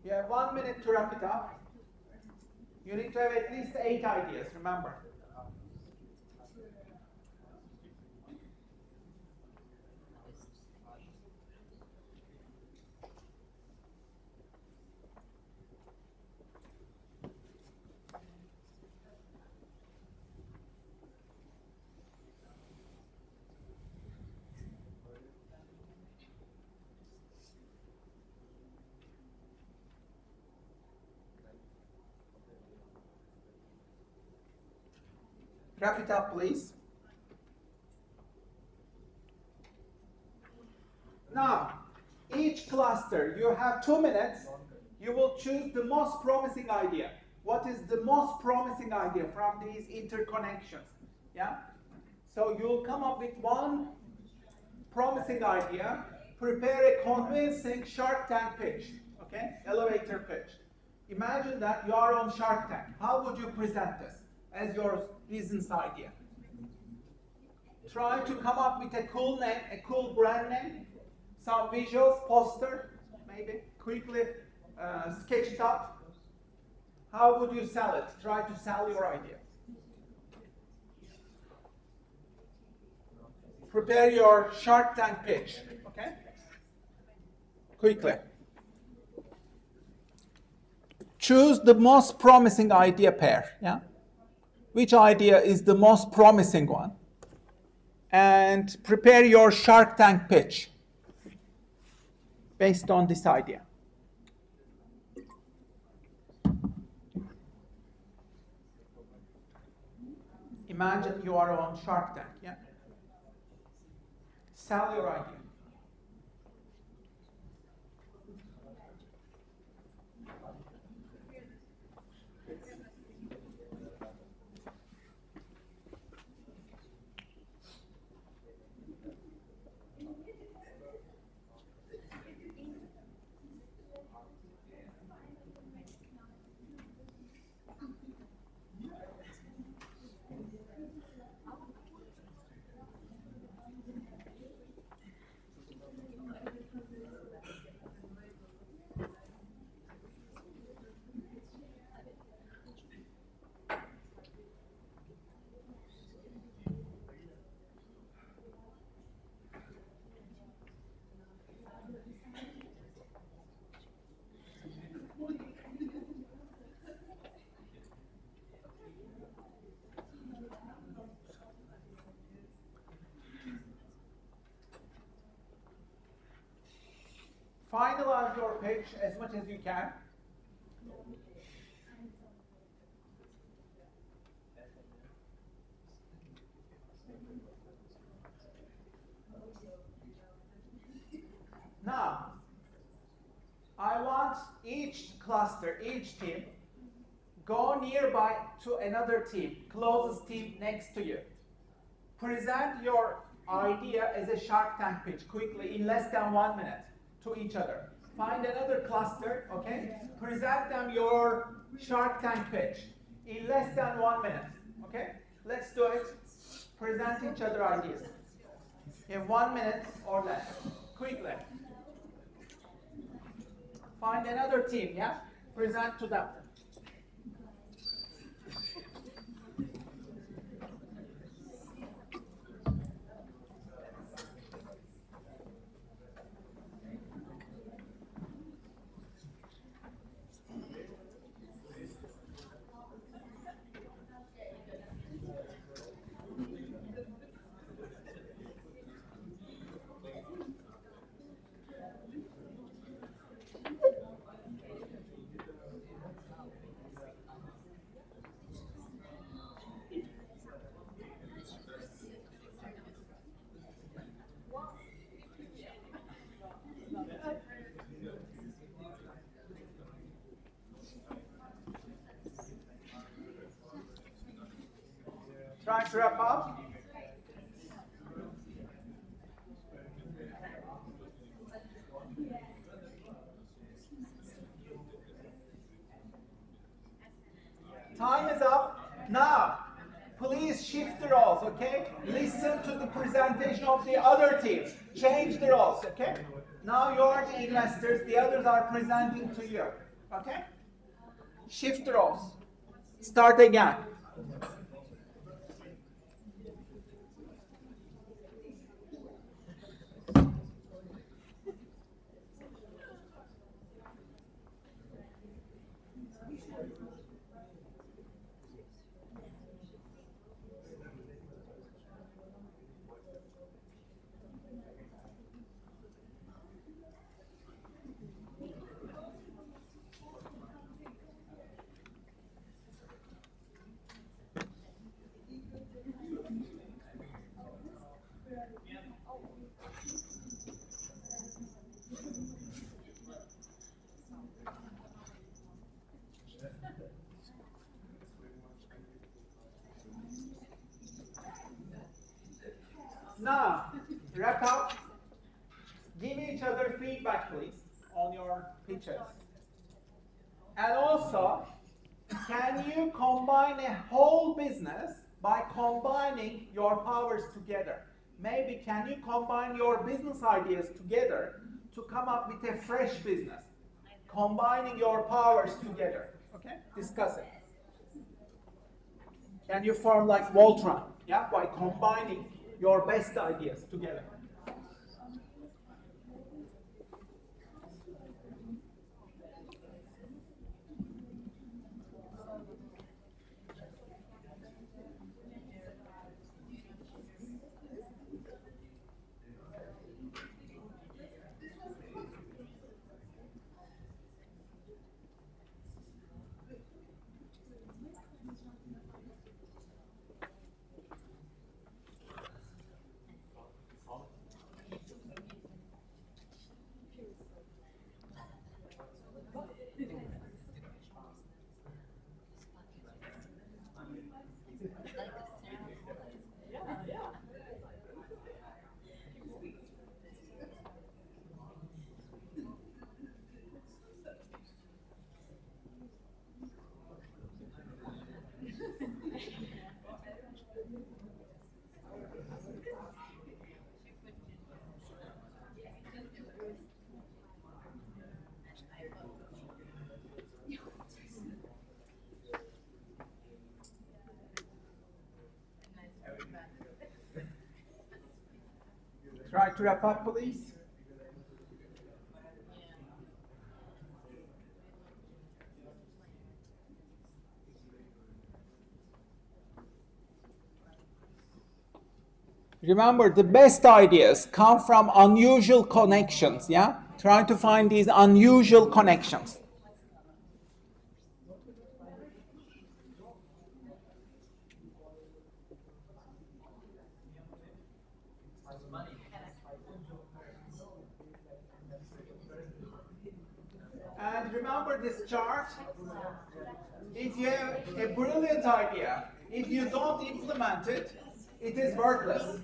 You have 1 minute to wrap it up. You need to have at least 8 ideas, remember. Wrap it up, please. Now, each cluster, you have 2 minutes. You will choose the most promising idea. What is the most promising idea from these interconnections? Yeah? So you'll come up with one promising idea, prepare a convincing Shark Tank pitch, okay? Elevator pitch. Imagine that you are on Shark Tank. How would you present this as your business idea? Try to come up with a cool name, a cool brand name, some visuals, poster, maybe, quickly sketch it up. How would you sell it? Try to sell your idea. Prepare your Shark Tank pitch, okay? Quickly. Choose the most promising idea pair, yeah? Which idea is the most promising one? And prepare your Shark Tank pitch based on this idea. Imagine you are on Shark Tank, yeah? Sell your idea. start your pitch as much as you can. Now, I want each cluster, each team, go nearby to another team, closest team next to you. Present your idea as a Shark Tank pitch quickly in less than 1 minute to each other. Find another cluster, okay? Present them your Shark Tank pitch in less than 1 minute, okay? Let's do it. Present each other ideas in 1 minute or less, quickly. Find another team, yeah? Present to them. Trying to wrap up. Time is up. Now, please shift the roles, okay? Listen to the presentation of the other teams. Change the roles, okay? Now you are the investors, the others are presenting to you, okay? Shift the roles. Start again. Now, wrap up. Give each other feedback, please, on your pitches. And also, can you combine a whole business by combining your powers together? Maybe can you combine your business ideas together to come up with a fresh business? Combining your powers together. Okay? Discuss it. Can you form like Voltron, yeah, by combining your best ideas together? Try to wrap up, please. Remember, the best ideas come from unusual connections, yeah? Try to find these unusual connections. And remember this chart. If you have a brilliant idea, if you don't implement it, it is worthless.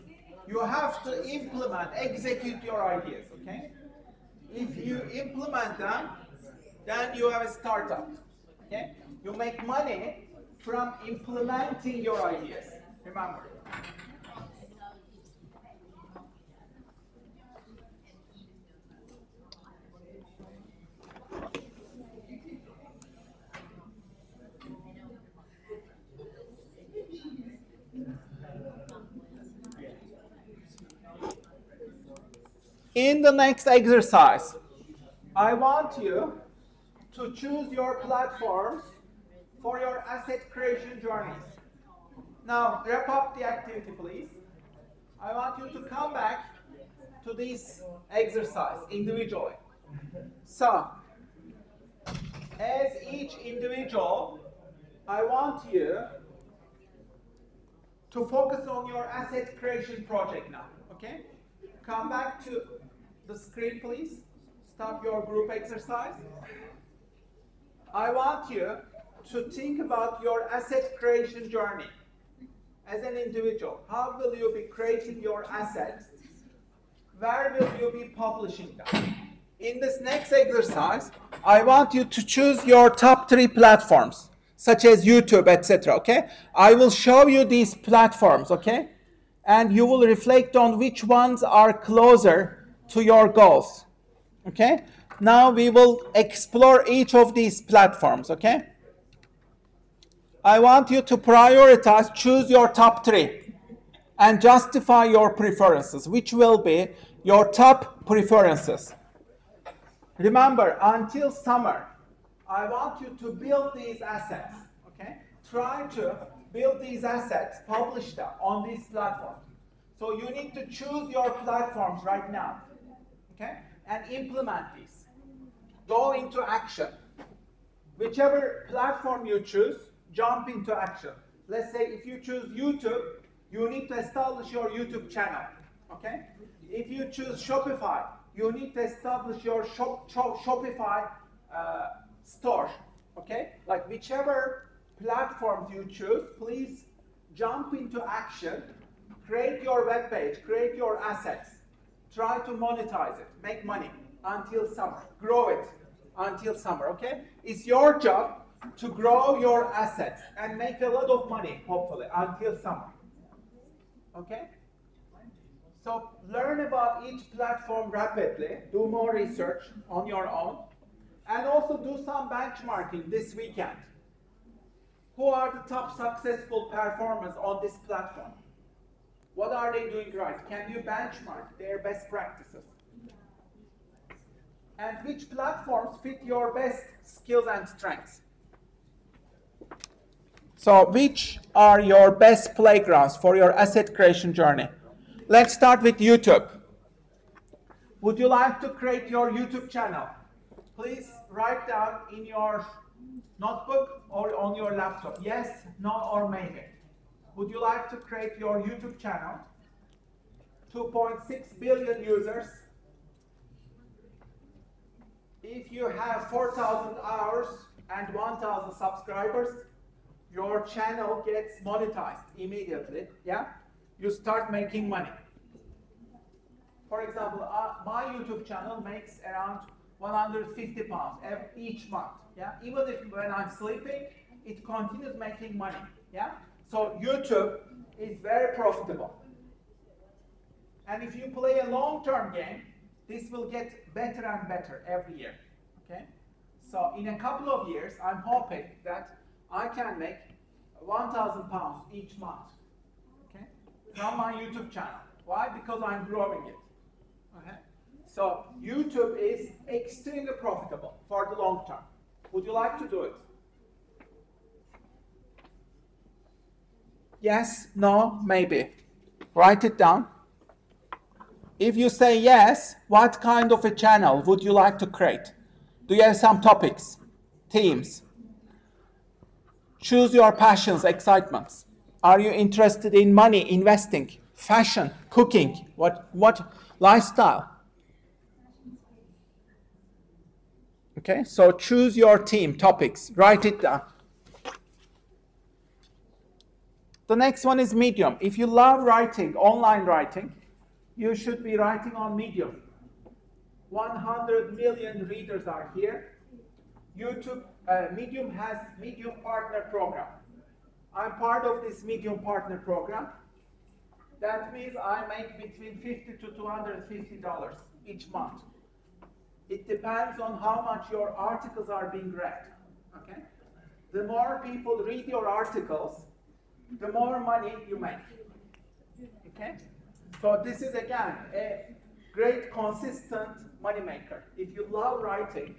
You have to implement, execute your ideas, okay? If you implement them, then you have a startup, okay? You make money from implementing your ideas, remember. In the next exercise, I want you to choose your platforms for your asset creation journeys. Now, wrap up the activity, please. I want you to come back to this exercise individually. So, as each individual, I want you to focus on your asset creation project now, okay? Come back to the screen, please. Stop your group exercise. I want you to think about your asset creation journey as an individual. How will you be creating your assets? Where will you be publishing them? In this next exercise, I want you to choose your top 3 platforms, such as YouTube, etc. Okay? I will show you these platforms, okay? And you will reflect on which ones are closer to your goals, okay? Now we will explore each of these platforms, okay? I want you to prioritize, choose your top 3 and justify your preferences, which will be your top preferences. Remember, until summer, I want you to build these assets, okay? Try to build these assets, publish them on these platforms. So you need to choose your platforms right now, okay? And implement these. Go into action. Whichever platform you choose, jump into action. Let's say if you choose YouTube, you need to establish your YouTube channel, okay? If you choose Shopify, you need to establish your Shopify store, okay? Like whichever platform you choose, please jump into action, create your web page, create your assets, try to monetize it, make money until summer, grow it until summer, okay? It's your job to grow your assets and make a lot of money, hopefully, until summer, okay? So learn about each platform rapidly, do more research on your own, and also do some benchmarking this weekend. Who are the top successful performers on this platform? What are they doing right? Can you benchmark their best practices? And which platforms fit your best skills and strengths? So which are your best playgrounds for your asset creation journey? Let's start with YouTube. Would you like to create your YouTube channel? Please write down in your notebook or on your laptop. Yes, no, or maybe. Would you like to create your YouTube channel? 2.6 billion users. If you have 4,000 hours and 1,000 subscribers, your channel gets monetized immediately, yeah? You start making money. For example, my YouTube channel makes around 150 pounds each month, yeah? Even if when I'm sleeping, it continues making money, yeah? So YouTube is very profitable. And if you play a long-term game, this will get better and better every year, okay? So in a couple of years, I'm hoping that I can make 1,000 pounds each month, okay? From my YouTube channel. Why? Because I'm growing it, okay? So YouTube is extremely profitable for the long term. Would you like to do it? Yes, no, maybe. Write it down. If you say yes, what kind of a channel would you like to create? Do you have some topics, themes? Choose your passions, excitements. Are you interested in money, investing, fashion, cooking? What lifestyle? Okay, so choose your theme, topics, write it down. The next one is Medium. If you love writing, online writing, you should be writing on Medium. 100 million readers are here. Medium has Medium Partner Program. I'm part of this Medium Partner Program. That means I make between $50 to $250 each month. It depends on how much your articles are being read. Okay? The more people read your articles, the more money you make. Okay? So this is again a great consistent money maker. If you love writing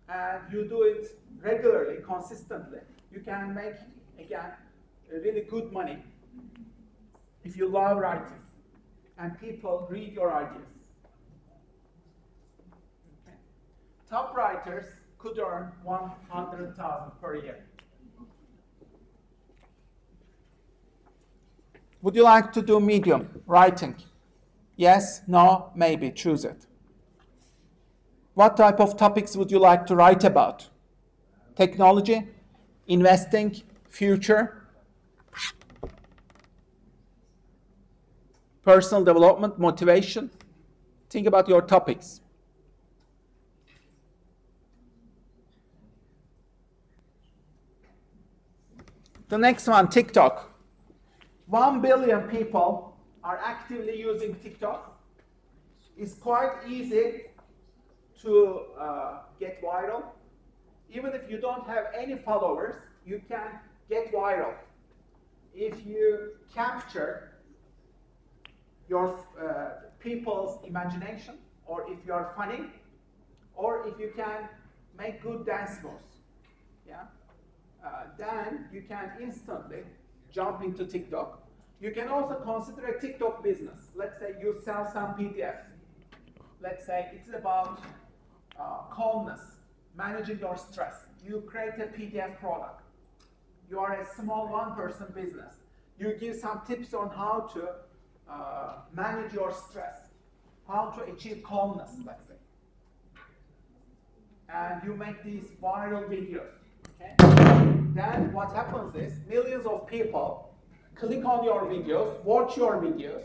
and you do it regularly, consistently, you can make again really good money if you love writing and people read your ideas. Okay. Top writers could earn $100,000 per year. Would you like to do Medium writing? Yes, no, maybe, choose it. What type of topics would you like to write about? Technology, investing, future, personal development, motivation. Think about your topics. The next one, TikTok. 1 billion people are actively using TikTok. It's quite easy to get viral. Even if you don't have any followers, you can get viral. If you capture your people's imagination, or if you are funny, or if you can make good dance moves, yeah? Then you can instantly jump into TikTok. You can also consider a TikTok business. Let's say you sell some PDFs. Let's say it's about calmness, managing your stress. You create a PDF product. You are a small one-person business. You give some tips on how to manage your stress, how to achieve calmness, let's say. And you make these viral videos. Okay? Then what happens is millions of people click on your videos, watch your videos,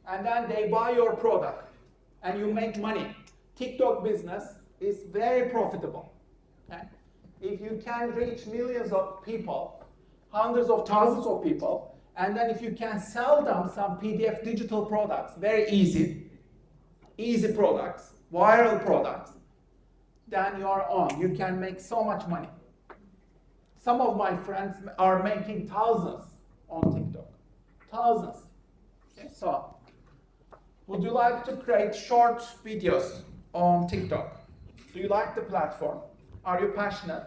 and then they buy your product, and you make money. TikTok business is very profitable. Okay? If you can reach millions of people, hundreds of thousands of people, and then if you can sell them some PDF digital products, very easy products, viral products, then you are on. You can make so much money. Some of my friends are making thousands on TikTok. Thousands. Okay, so, would you like to create short videos on TikTok? Do you like the platform? Are you passionate?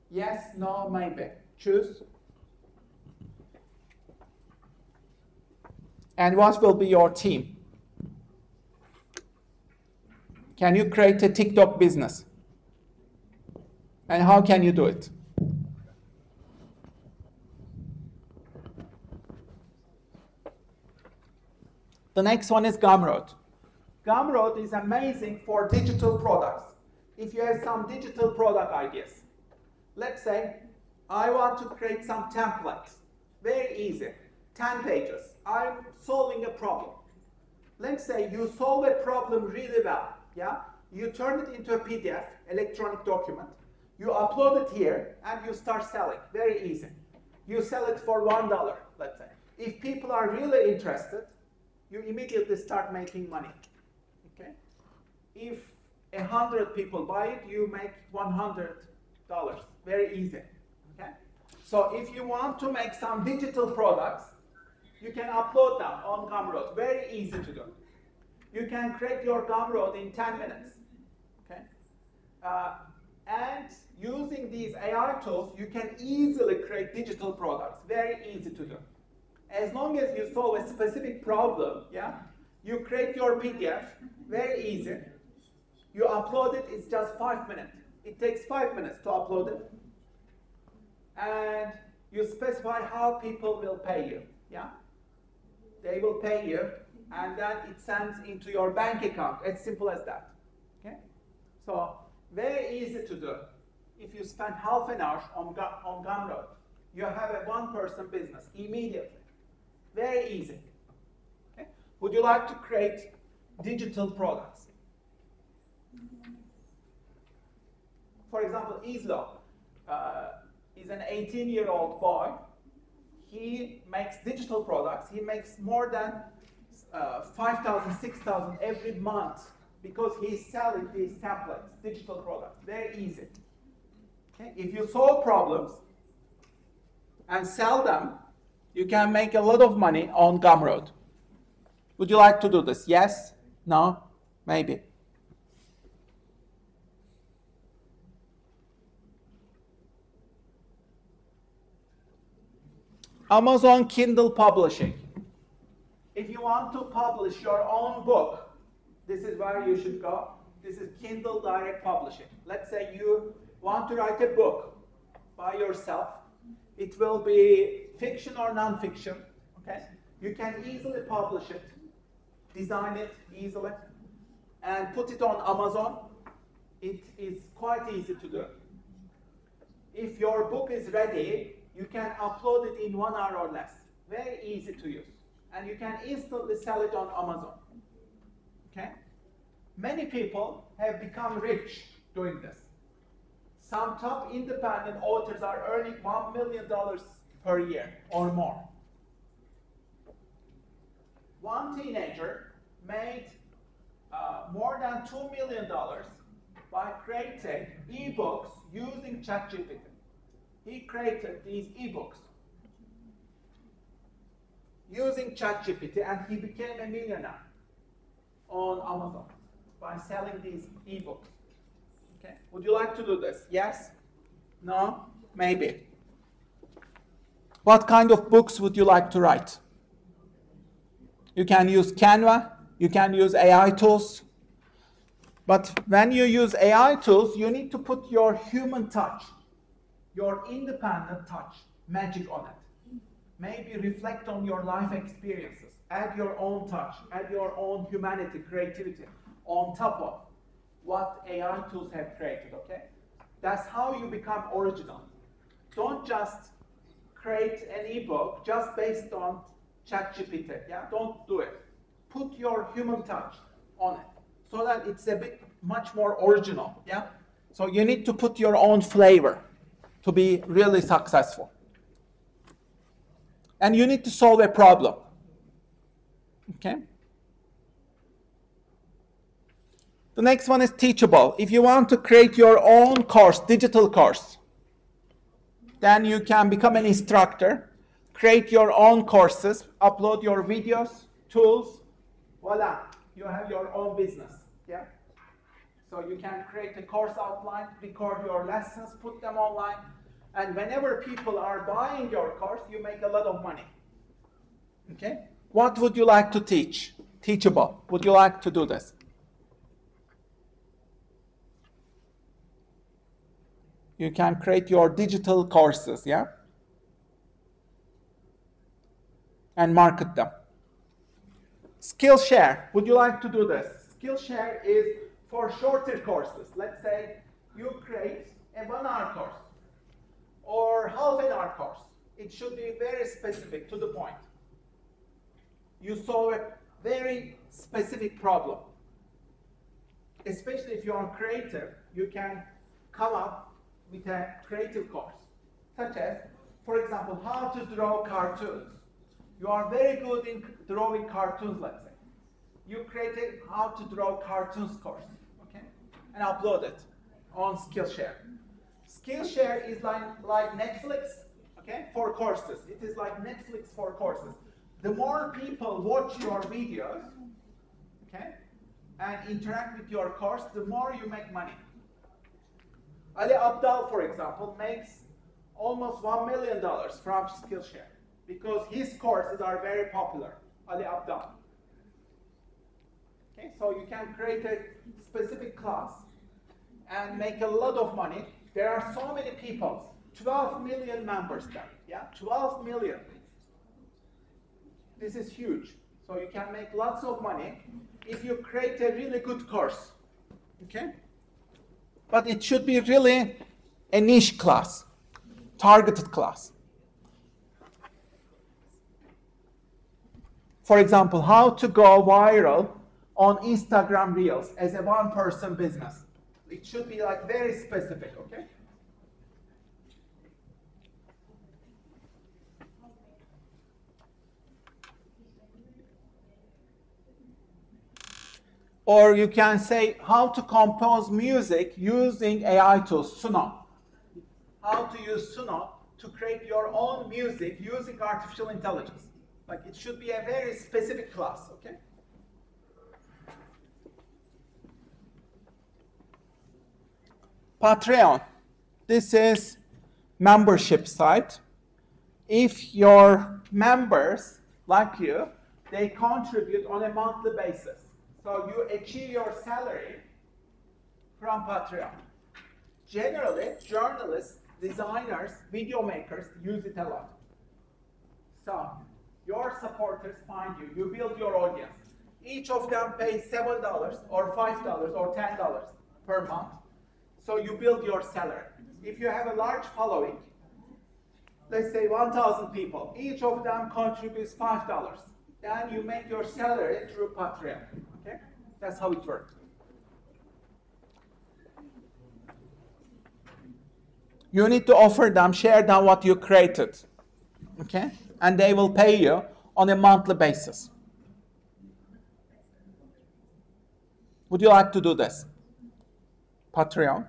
Yes, no, maybe. Choose. And what will be your team? Can you create a TikTok business? And how can you do it? The next one is Gumroad. Gumroad is amazing for digital products. If you have some digital product ideas, let's say I want to create some templates. Very easy. 10 pages. I'm solving a problem. Let's say you solve a problem really well. Yeah? You turn it into a PDF, electronic document. You upload it here and you start selling. Very easy. You sell it for $1, let's say. If people are really interested, you immediately start making money. Okay? If 100 people buy it, you make $100. Very easy. Okay? So if you want to make some digital products, you can upload them on Gumroad. Very easy to do. You can create your Gumroad in 10 minutes. Okay? And using these AI tools, you can easily create digital products. Very easy to do. As long as you solve a specific problem, yeah, you create your PDF, very easy. You upload it, it's just 5 minutes. It takes 5 minutes to upload it. And you specify how people will pay you, yeah? They will pay you, and then it sends into your bank account, as simple as that, okay? So, very easy to do. If you spend half an hour on Gumroad, you have a one-person business immediately. Very easy. Okay? Would you like to create digital products? For example, Islo is an 18-year-old boy. He makes digital products. He makes more than 5,000, 6,000 every month because he's selling these templates, digital products. Very easy. Okay? If you solve problems and sell them, you can make a lot of money on Gumroad. Would you like to do this? Yes? No? Maybe. Amazon Kindle Publishing. If you want to publish your own book, this is where you should go. This is Kindle Direct Publishing. Let's say you want to write a book by yourself. It will be fiction or non-fiction, okay? You can easily publish it, design it easily, and put it on Amazon. It is quite easy to do. If your book is ready, you can upload it in 1 hour or less. Very easy to use. And you can instantly sell it on Amazon, okay? Many people have become rich doing this. Some top independent authors are earning $1 million per year or more. One teenager made more than $2 million by creating ebooks using ChatGPT. He created these ebooks using ChatGPT, and he became a millionaire on Amazon by selling these ebooks. Okay. Would you like to do this? Yes? No? Maybe. What kind of books would you like to write? You can use Canva, you can use AI tools. But when you use AI tools, you need to put your human touch, your independent touch, magic on it. Maybe reflect on your life experiences. Add your own touch, add your own humanity, creativity on top of what AI tools have created, okay? That's how you become original. Don't just create an ebook just based on ChatGPT, yeah? Don't do it. Put your human touch on it so that it's a bit much more original, yeah? So you need to put your own flavor to be really successful. And you need to solve a problem, okay? The next one is teachable. If you want to create your own course, digital course, then you can become an instructor, create your own courses, upload your videos, tools, voila, you have your own business, yeah? So you can create a course outline, record your lessons, put them online, and whenever people are buying your course, you make a lot of money, okay? What would you like to teach? Teachable. Would you like to do this? You can create your digital courses, yeah? And market them. Skillshare. Would you like to do this? Skillshare is for shorter courses. Let's say you create a 1 hour course or half an hour course. It should be very specific, to the point. You solve a very specific problem. Especially if you are creative, you can come up with a creative course, such as, for example, how to draw cartoons. You are very good in drawing cartoons, let's say. You create a how to draw cartoons course, okay? And upload it on Skillshare. Skillshare is like Netflix, okay, for courses. It is like Netflix for courses. The more people watch your videos, okay, and interact with your course, the more you make money. Ali Abdal, for example, makes almost $1 million from Skillshare. because his courses are very popular. Ali Abdal. Okay, so you can create a specific class and make a lot of money. There are so many people, 12 million members there. Yeah, 12 million. This is huge. So you can make lots of money if you create a really good course. Okay? But it should be really a niche class, targeted class. For example, how to go viral on Instagram Reels as a one-person business. It should be like very specific, okay? Or you can say how to compose music using AI tools, Suno. How to use Suno to create your own music using artificial intelligence. Like it should be a very specific class, okay? Patreon. This is membership site. If your members, like you, they contribute on a monthly basis. So you achieve your salary from Patreon. Generally, journalists, designers, video makers use it a lot. So your supporters find you. You build your audience. Each of them pays $7 or $5 or $10 per month. So you build your salary. If you have a large following, let's say 1,000 people, each of them contributes $5. Then you make your salary through Patreon. Okay? That's how it works. You need to offer them, share them what you created. Okay? And they will pay you on a monthly basis. Would you like to do this? Patreon.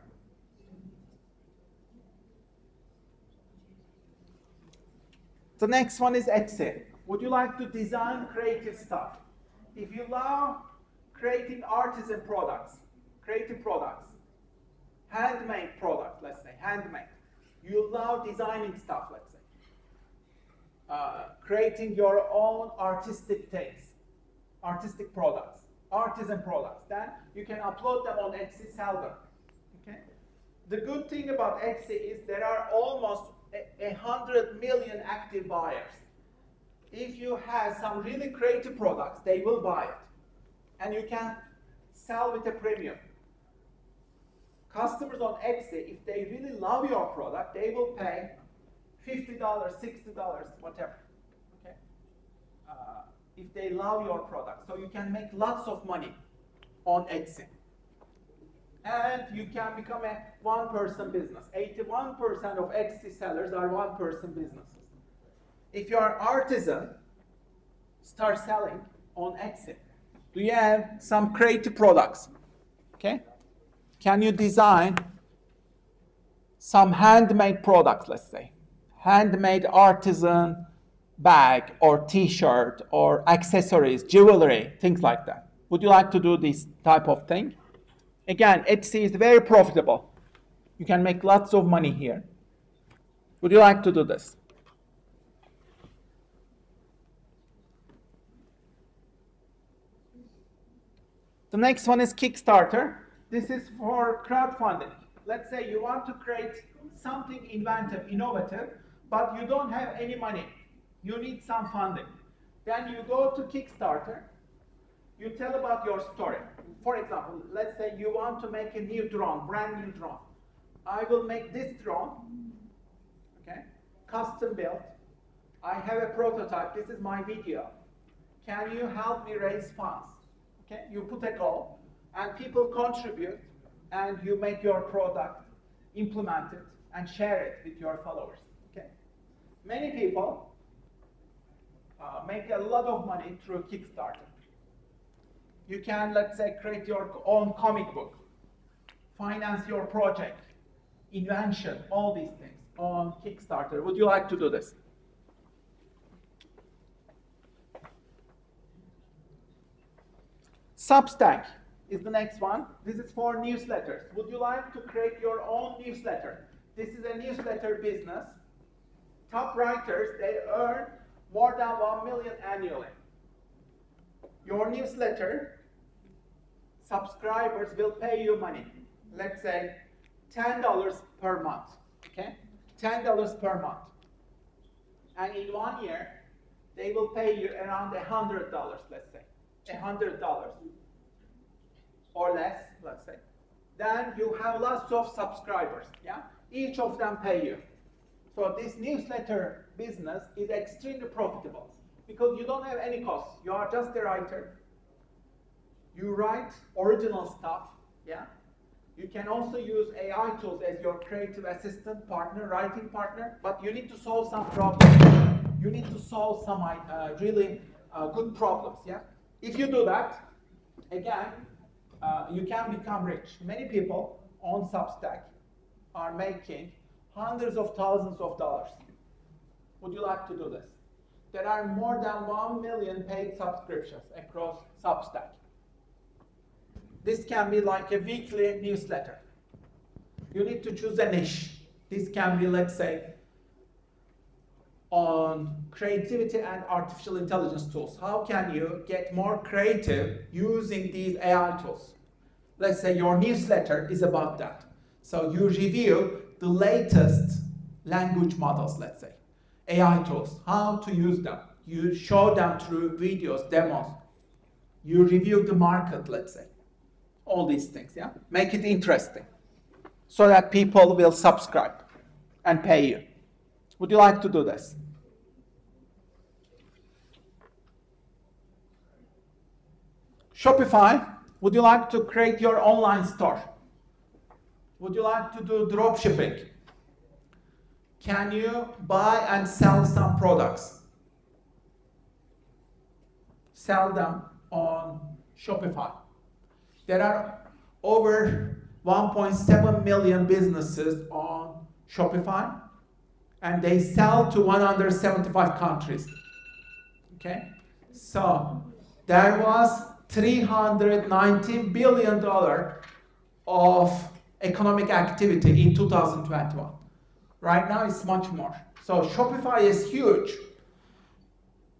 The next one is Etsy. Would you like to design creative stuff? If you love creating artisan products, creative products, handmade products, let's say, handmade. You love designing stuff, let's say. Creating your own artistic things, artistic products, artisan products. Then you can upload them on Etsy, sell them. Okay? The good thing about Etsy is there are almost 100 million active buyers. If you have some really creative products, they will buy it. And you can sell with a premium. Customers on Etsy, if they really love your product, they will pay $50, $60, whatever. Okay? If they love your product. So you can make lots of money on Etsy. And you can become a one-person business. 81% of Etsy sellers are one-person businesses. If you are artisan, start selling on Etsy. Do you have some creative products? Okay? Can you design some handmade products, let's say? Handmade artisan bag or t-shirt or accessories, jewelry, things like that. Would you like to do this type of thing? Again, Etsy is very profitable. You can make lots of money here. Would you like to do this? The next one is Kickstarter. This is for crowdfunding. Let's say you want to create something inventive, innovative, but you don't have any money. You need some funding. Then you go to Kickstarter. You tell about your story. For example, let's say you want to make a new drone, brand new drone. I will make this drone, okay, custom built. I have a prototype. This is my video. Can you help me raise funds? Okay, you put a goal, and people contribute, and you make your product, implement it, and share it with your followers. Okay, many people make a lot of money through Kickstarter. You can, let's say, create your own comic book, finance your project, invention, all these things on Kickstarter. Would you like to do this? Substack is the next one. This is for newsletters. Would you like to create your own newsletter? This is a newsletter business. Top writers, they earn more than 1 million annually. Your newsletter subscribers will pay you money. Let's say $10 per month, okay? $10 per month. And in 1 year, they will pay you around $100, let's say. $100 or less, let's say. Then you have lots of subscribers, yeah? Each of them pay you. So this newsletter business is extremely profitable because you don't have any costs. You are just a writer. You write original stuff, yeah? You can also use AI tools as your creative assistant partner, writing partner, but you need to solve some problems. You need to solve some really good problems, yeah? If you do that, again, you can become rich. Many people on Substack are making hundreds of thousands of dollars. Would you like to do this? There are more than 1 million paid subscriptions across Substack. This can be like a weekly newsletter. You need to choose a niche. This can be, let's say, on creativity and artificial intelligence tools. How can you get more creative using these AI tools? Let's say your newsletter is about that. So you review the latest language models, let's say, AI tools, how to use them. You show them through videos, demos. You review the market, let's say. All these things, yeah? Make it interesting so that people will subscribe and pay you. Would you like to do this? Shopify, would you like to create your online store? Would you like to do drop shipping? Can you buy and sell some products? Sell them on Shopify. There are over 1.7 million businesses on Shopify, and they sell to 175 countries. Okay? So there was $319 billion of economic activity in 2021. Right now it's much more. So Shopify is huge.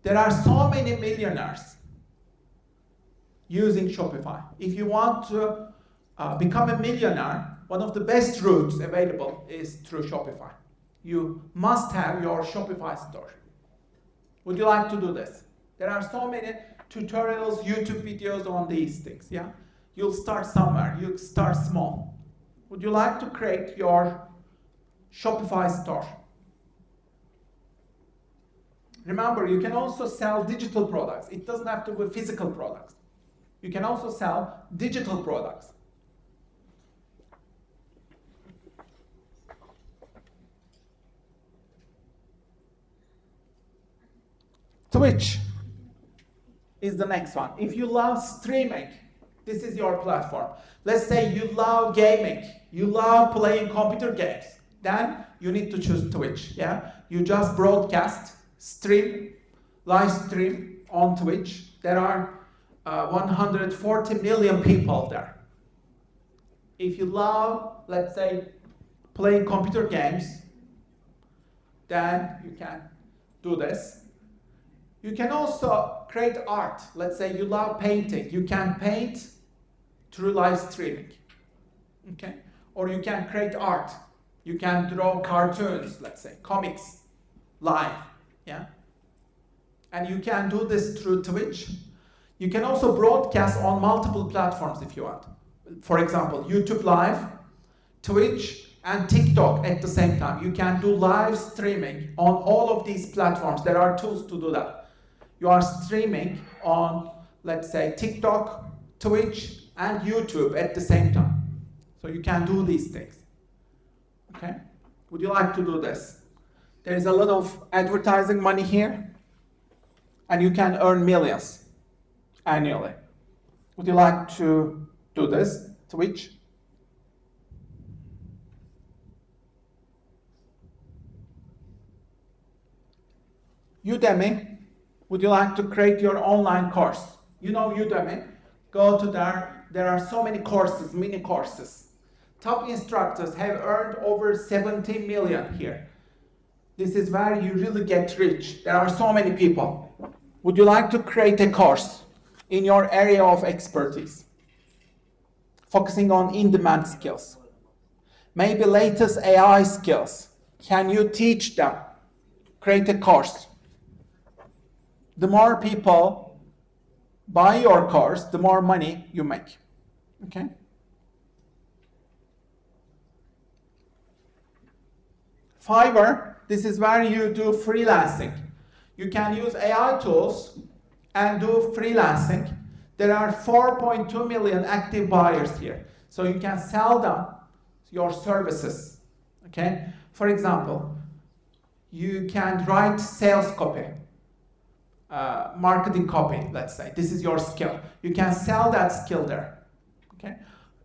There are so many millionaires using Shopify. If you want to become a millionaire, one of the best routes available is through Shopify. You must have your Shopify store. Would you like to do this? There are so many tutorials, YouTube videos on these things, yeah? You'll start somewhere, you start small. Would you like to create your Shopify store? Remember, you can also sell digital products. It doesn't have to be physical products. You can also sell digital products. Twitch is the next one. If you love streaming, this is your platform. Let's say you love gaming, you love playing computer games, then you need to choose Twitch, yeah? You just broadcast, stream, live stream on Twitch. There are 140 million people there. If you love, let's say, playing computer games, then you can do this. You can also create art. Let's say you love painting. You can paint through live streaming, okay? Or you can create art. You can draw cartoons, let's say, comics, live, yeah? And you can do this through Twitch. You can also broadcast on multiple platforms if you want. For example, YouTube Live, Twitch, and TikTok at the same time. You can do live streaming on all of these platforms. There are tools to do that. You are streaming on, let's say, TikTok, Twitch, and YouTube at the same time. So you can do these things. Okay? Would you like to do this? There is a lot of advertising money here, and you can earn millions annually. Would you like to do this, Twitch? Udemy, would you like to create your online course? You know Udemy, go to there. There are so many courses, mini courses. Top instructors have earned over 70 million here. This is where you really get rich. There are so many people. Would you like to create a course in your area of expertise, focusing on in-demand skills? Maybe latest AI skills. Can you teach them? Create a course. The more people buy your course, the more money you make. Okay? Fiverr, this is where you do freelancing. You can use AI tools and do freelancing. There are 4.2 million active buyers here. So you can sell them your services. Okay? For example, you can write sales copy, marketing copy, let's say. This is your skill. You can sell that skill there. Okay?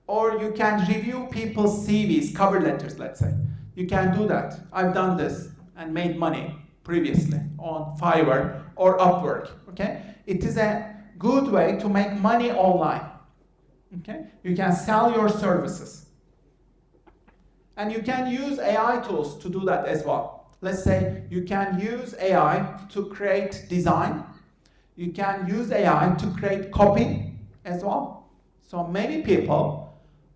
Or you can review people's CVs, cover letters, let's say. You can do that. I've done this and made money previously on Fiverr or Upwork. Okay? It is a good way to make money online. Okay? You can sell your services. And you can use AI tools to do that as well. Let's say you can use AI to create design. You can use AI to create copy as well. So many people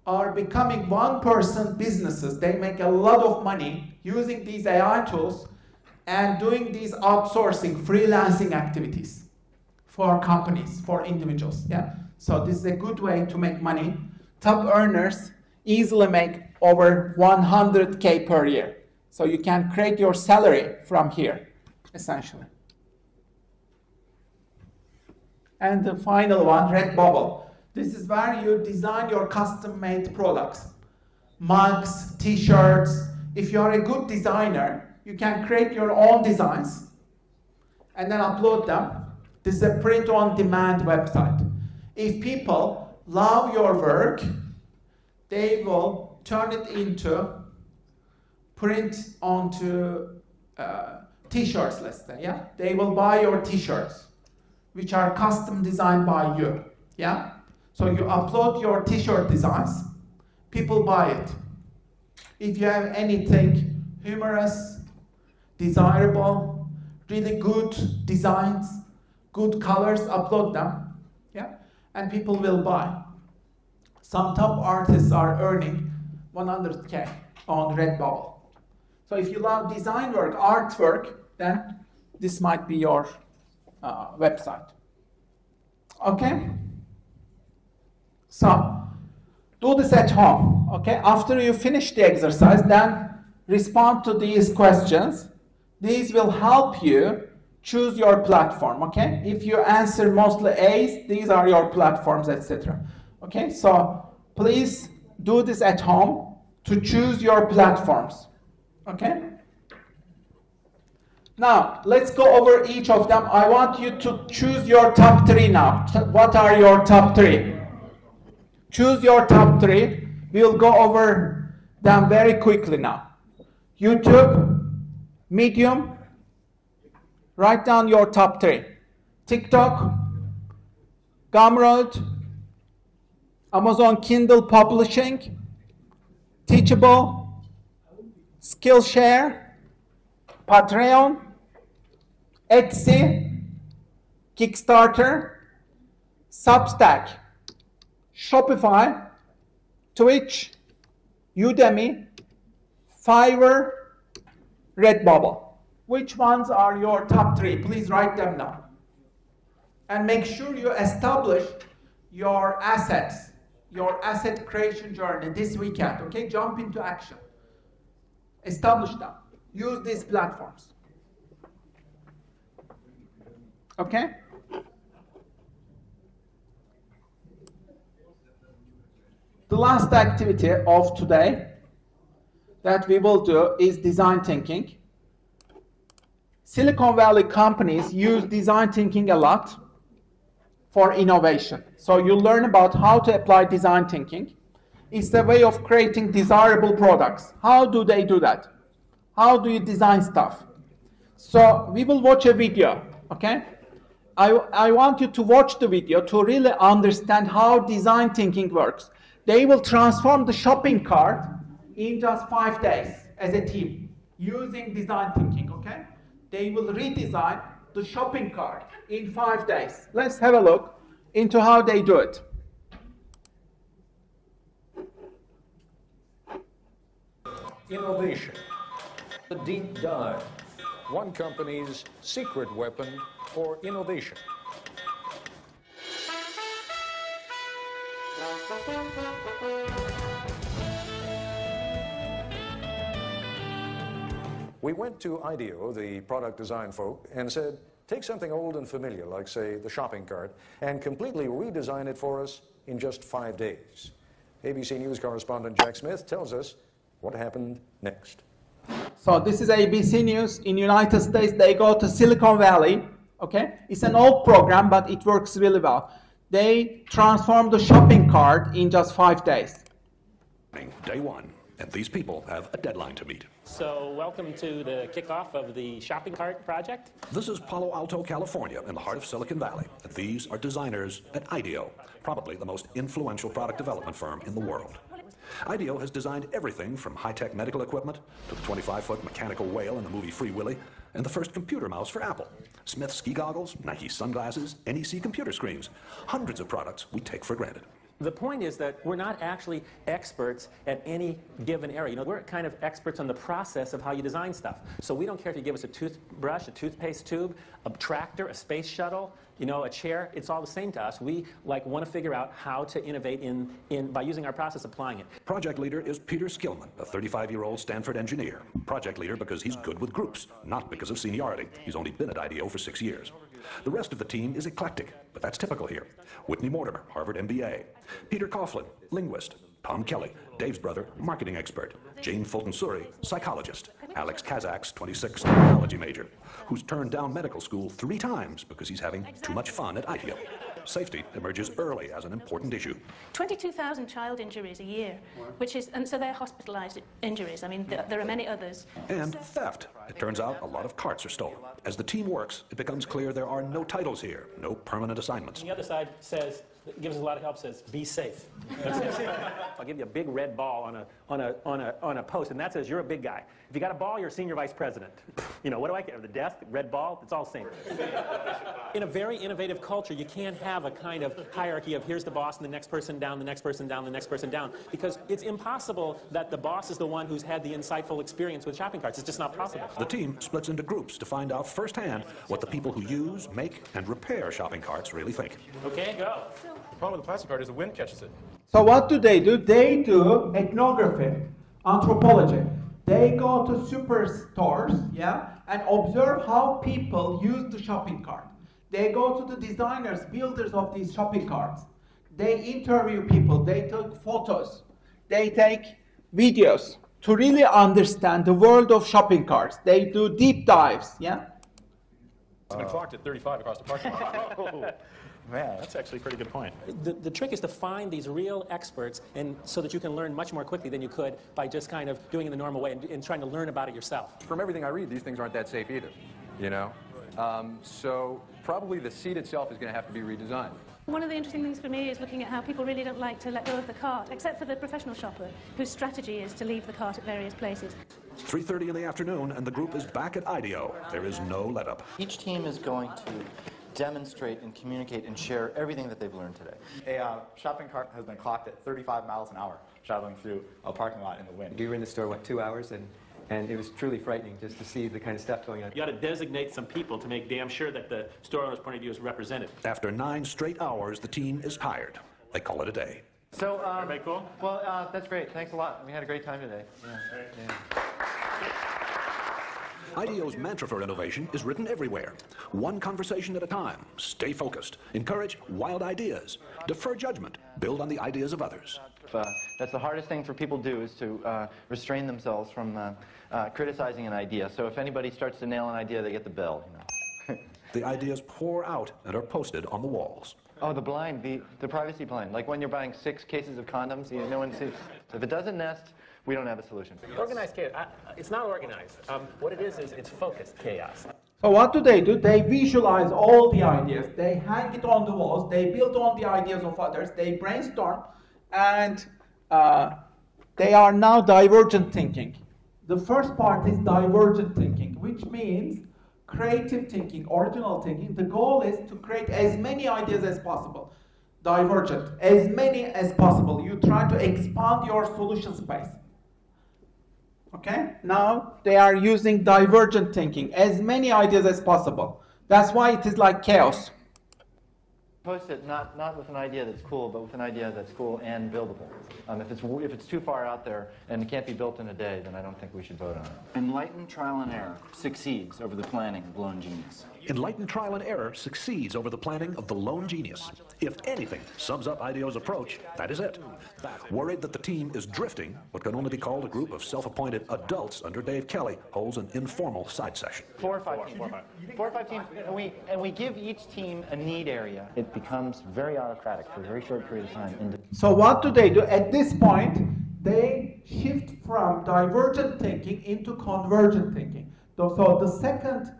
are becoming one-person businesses. They make a lot of money using these AI tools and doing these outsourcing, freelancing activities for companies, for individuals. Yeah. So this is a good way to make money. Top earners easily make over 100K per year. So you can create your salary from here, essentially. And the final one, Redbubble. This is where you design your custom-made products. Mugs, t-shirts. If you are a good designer, you can create your own designs and then upload them. This is a print-on-demand website. If people love your work, they will turn it into print onto t-shirts, let's say, yeah? They will buy your t-shirts, which are custom designed by you, yeah? So you upload your t-shirt designs, people buy it. If you have anything humorous, desirable, really good designs, good colors, upload them, yeah? And people will buy. Some top artists are earning 100K on Redbubble. So if you love design work, artwork, then this might be your website. Okay? So, do this at home, okay? After you finish the exercise, then respond to these questions. These will help you choose your platform, okay? If you answer mostly A's, these are your platforms, etc. Okay, so please do this at home to choose your platforms, okay? Now, let's go over each of them. I want you to choose your top 3 now. What are your top 3? Choose your top 3. We'll go over them very quickly now. YouTube, Medium, write down your top 3. TikTok, Gumroad, Amazon Kindle Publishing, Teachable, Skillshare, Patreon, Etsy, Kickstarter, Substack, Shopify, Twitch, Udemy, Fiverr, Redbubble. Which ones are your top 3? Please write them down. And make sure you establish your assets, your asset creation journey this weekend, okay? Jump into action. Establish them. Use these platforms. Okay? The last activity of today that we will do is design thinking. Silicon Valley companies use design thinking a lot for innovation. So you learn about how to apply design thinking. It's a way of creating desirable products. How do they do that? How do you design stuff? So we will watch a video, okay? I want you to watch the video to really understand how design thinking works. They will transform the shopping cart in just 5 days as a team using design thinking, okay? They will redesign the shopping cart in 5 days. Let's have a look into how they do it. Innovation, the deep dive, one company's secret weapon for innovation. We went to IDEO, the product design folk, and said, take something old and familiar, like, say, the shopping cart, and completely redesign it for us in just 5 days. ABC News correspondent Jack Smith tells us what happened next. So this is ABC News. In United States, they go to Silicon Valley, okay? It's an old program, but it works really well. They transform the shopping cart in just 5 days. Day one, and these people have a deadline to meet. So welcome to the kickoff of the shopping cart project. This is Palo Alto, California, in the heart of Silicon Valley. And these are designers at IDEO, probably the most influential product development firm in the world. IDEO has designed everything from high-tech medical equipment to the 25-foot mechanical whale in the movie Free Willy and the first computer mouse for Apple. Smith ski goggles, Nike sunglasses, NEC computer screens. Hundreds of products we take for granted. The point is that we're not actually experts at any given area. You know, we're kind of experts on the process of how you design stuff. So we don't care if you give us a toothbrush, a toothpaste tube, a tractor, a space shuttle, you know, a chair. It's all the same to us. We want to figure out how to innovate by using our process, applying it. Project leader is Peter Skillman, a 35-year-old Stanford engineer. Project leader because he's good with groups, not because of seniority. He's only been at IDEO for 6 years. The rest of the team is eclectic, but that's typical here. Whitney Mortimer, Harvard MBA. Peter Coughlin, linguist. Tom Kelly, Dave's brother, marketing expert. Jane Fulton-Suri, psychologist. Alex Kazak's 26, technology major, who's turned down medical school 3 times because he's having too much fun at IDEO. Safety emerges early as an important issue. 22,000 child injuries a year, and so they're hospitalized injuries. I mean, there are many others. And theft. It turns out a lot of carts are stolen. As the team works, it becomes clear there are no titles here, no permanent assignments. The other side gives us a lot of help, says, be safe. I'll give you a big red ball on a post, and that says, you're a big guy. If you got a ball, you're a senior vice president. You know, what do I care? The desk, red ball, it's all the same. In a very innovative culture, you can't have a kind of hierarchy of here's the boss and the next person down, the next person down, the next person down, because it's impossible that the boss is the one who's had the insightful experience with shopping carts. It's just not possible. The team splits into groups to find out firsthand what the people who use, make, and repair shopping carts really think. Okay, go. The problem with the plastic cart is the wind catches it. So what do? They do ethnography, anthropology. They go to superstores, yeah, and observe how people use the shopping cart. They go to the designers, builders of these shopping carts. They interview people, they take photos, they take videos to really understand the world of shopping carts. They do deep dives, yeah? It's been clocked at 35 across the parking lot. Man, that's actually a pretty good point. The trick is to find these real experts, and so that you can learn much more quickly than you could by just kind of doing it the normal way and trying to learn about it yourself. From everything I read, these things aren't that safe either, you know? So probably the seat itself is going to have to be redesigned. One of the interesting things for me is looking at how people really don't like to let go of the cart, except for the professional shopper, whose strategy is to leave the cart at various places. 3:30 in the afternoon, and the group is back at IDEO. There is no let-up. Each team is going to demonstrate and communicate and share everything that they've learned today. A shopping cart has been clocked at 35 miles an hour traveling through a parking lot in the wind. We were in the store, 2 hours, and it was truly frightening just to see the kind of stuff going on. You got to designate some people to make damn sure that the store owner's point of view is represented. After 9 straight hours, the team is tired. They call it a day. So, everybody cool? Well, that's great. Thanks a lot. We had a great time today. Yeah. IDEO's mantra for innovation is written everywhere. One conversation at a time. Stay focused. Encourage wild ideas. Defer judgment. Build on the ideas of others. That's the hardest thing for people to do, is to restrain themselves from criticizing an idea. So if anybody starts to nail an idea, they get the bell. You know. The ideas pour out and are posted on the walls. Oh, the blind, the privacy blind. Like when you're buying 6 cases of condoms, no one sees. So if it doesn't nest, we don't have a solution. Organized chaos. It's not organized. What it is it's focused chaos. So what do? They visualize all the ideas. They hang it on the walls. They build on the ideas of others. They brainstorm, and they are now divergent thinking. The first part is divergent thinking, which which means creative thinking, original thinking. The goal is to create as many ideas as possible. Divergent, as many as possible. You try to expand your solution space. Okay? Now they are using divergent thinking, as many ideas as possible. That's why it is like chaos. Post it not with an idea that's cool, but with an idea that's cool and buildable. If it's too far out there and it can't be built in a day, then I don't think we should vote on it. Enlightened trial and error succeeds over the planning of lone genius. Enlightened trial and error succeeds over the planning of the lone genius. If anything sums up IDEO's approach, that is it. Worried that the team is drifting, what can only be called a group of self-appointed adults under Dave Kelly holds an informal side session. 4 or 5 teams. 4 or 5 teams, and we give each team a need area. It becomes very autocratic for a very short period of time. So what do? At this point, they shift from divergent thinking into convergent thinking. So the second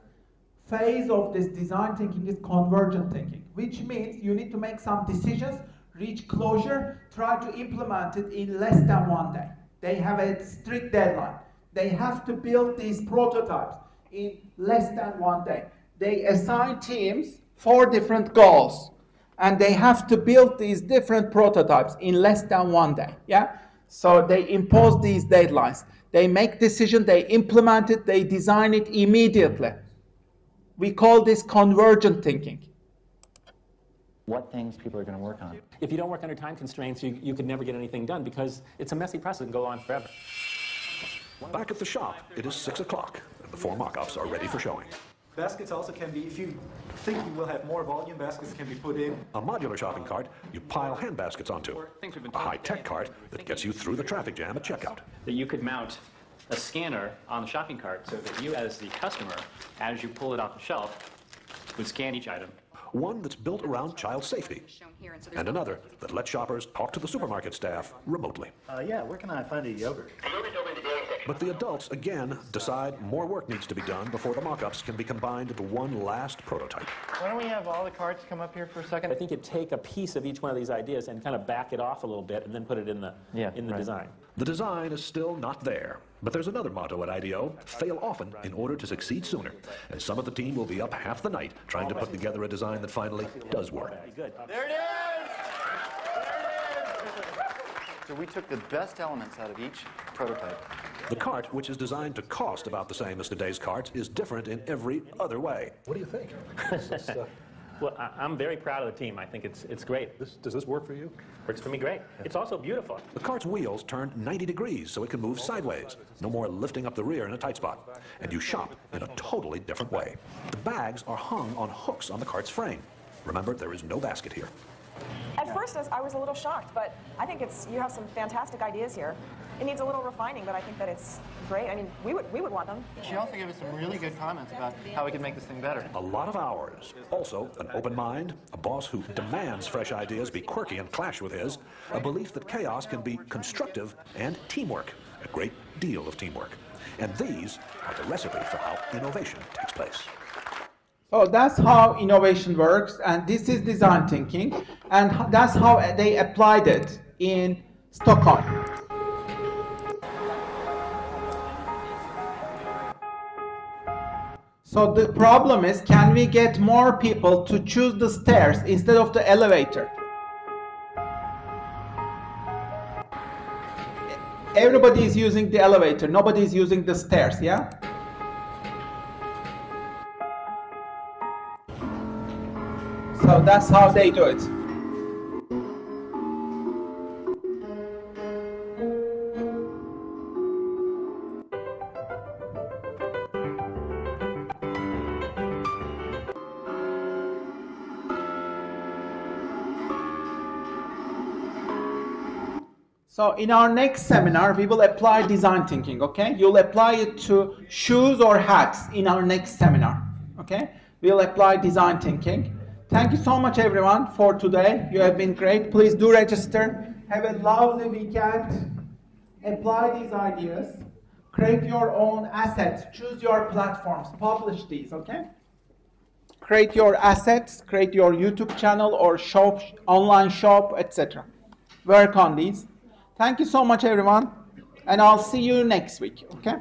phase of this design thinking is convergent thinking, which means you need to make some decisions, reach closure, try to implement it in less than 1 day. They have a strict deadline. They have to build these prototypes in less than 1 day. They assign teams 4 different goals, and they have to build these different prototypes in less than 1 day. Yeah? So they impose these deadlines. They make decisions, they implement it, they design it immediately. We call this convergent thinking. What things people are going to work on. If you don't work under time constraints, you could never get anything done because it's a messy process and go on forever. Back at the shop, it is 6 o'clock, and the 4 mock-ups are ready for showing. Baskets also can be, if you think you will have more volume, baskets can be put in. A modular shopping cart you pile hand baskets onto. A high-tech cart that gets you through the traffic jam at checkout. That you could mount a scanner on the shopping cart so that you, as the customer, as you pull it off the shelf, would scan each item. One that's built around child safety, and another that lets shoppers talk to the supermarket staff remotely. Yeah, where can I find a yogurt? But the adults, again, decide more work needs to be done before the mock-ups can be combined into one last prototype. Why don't we have all the carts come up here for a second? I think you'd take a piece of each one of these ideas and kind of back it off a little bit and then put it in the design. The design is still not there, but there's another motto at IDEO: fail often in order to succeed sooner. And some of the team will be up half the night trying to put together a design that finally does work. There it is! So we took the best elements out of each prototype. The cart, which is designed to cost about the same as today's carts, is different in every other way. What do you think? Well, I'm very proud of the team. I think it's great. Does this work for you? Works for me great. It's also beautiful. The cart's wheels turn 90 degrees so it can move sideways. No more lifting up the rear in a tight spot. And you shop in a totally different way. The bags are hung on hooks on the cart's frame. Remember, there is no basket here. At first, I was a little shocked, but I think you have some fantastic ideas here. It needs a little refining, but I think that it's great. I mean, we would want them. She also gave us some really good comments about how we can make this thing better. A lot of hours. Also, an open mind, a boss who demands fresh ideas be quirky and clash with his, a belief that chaos can be constructive, and teamwork, a great deal of teamwork. And these are the recipe for how innovation takes place. So that's how innovation works, and this is design thinking, and that's how they applied it in Stockholm. So the problem is, can we get more people to choose the stairs instead of the elevator? Everybody is using the elevator, nobody is using the stairs, yeah? So that's how they do it. So in our next seminar, we will apply design thinking, okay? You'll apply it to shoes or hats in our next seminar, okay? We'll apply design thinking. Thank you so much, everyone, for today. You have been great. Please do register. Have a lovely weekend. Apply these ideas. Create your own assets. Choose your platforms. Publish these, okay? Create your assets. Create your YouTube channel or shop, online shop, etc. Work on these. Thank you so much, everyone. And I'll see you next week, okay?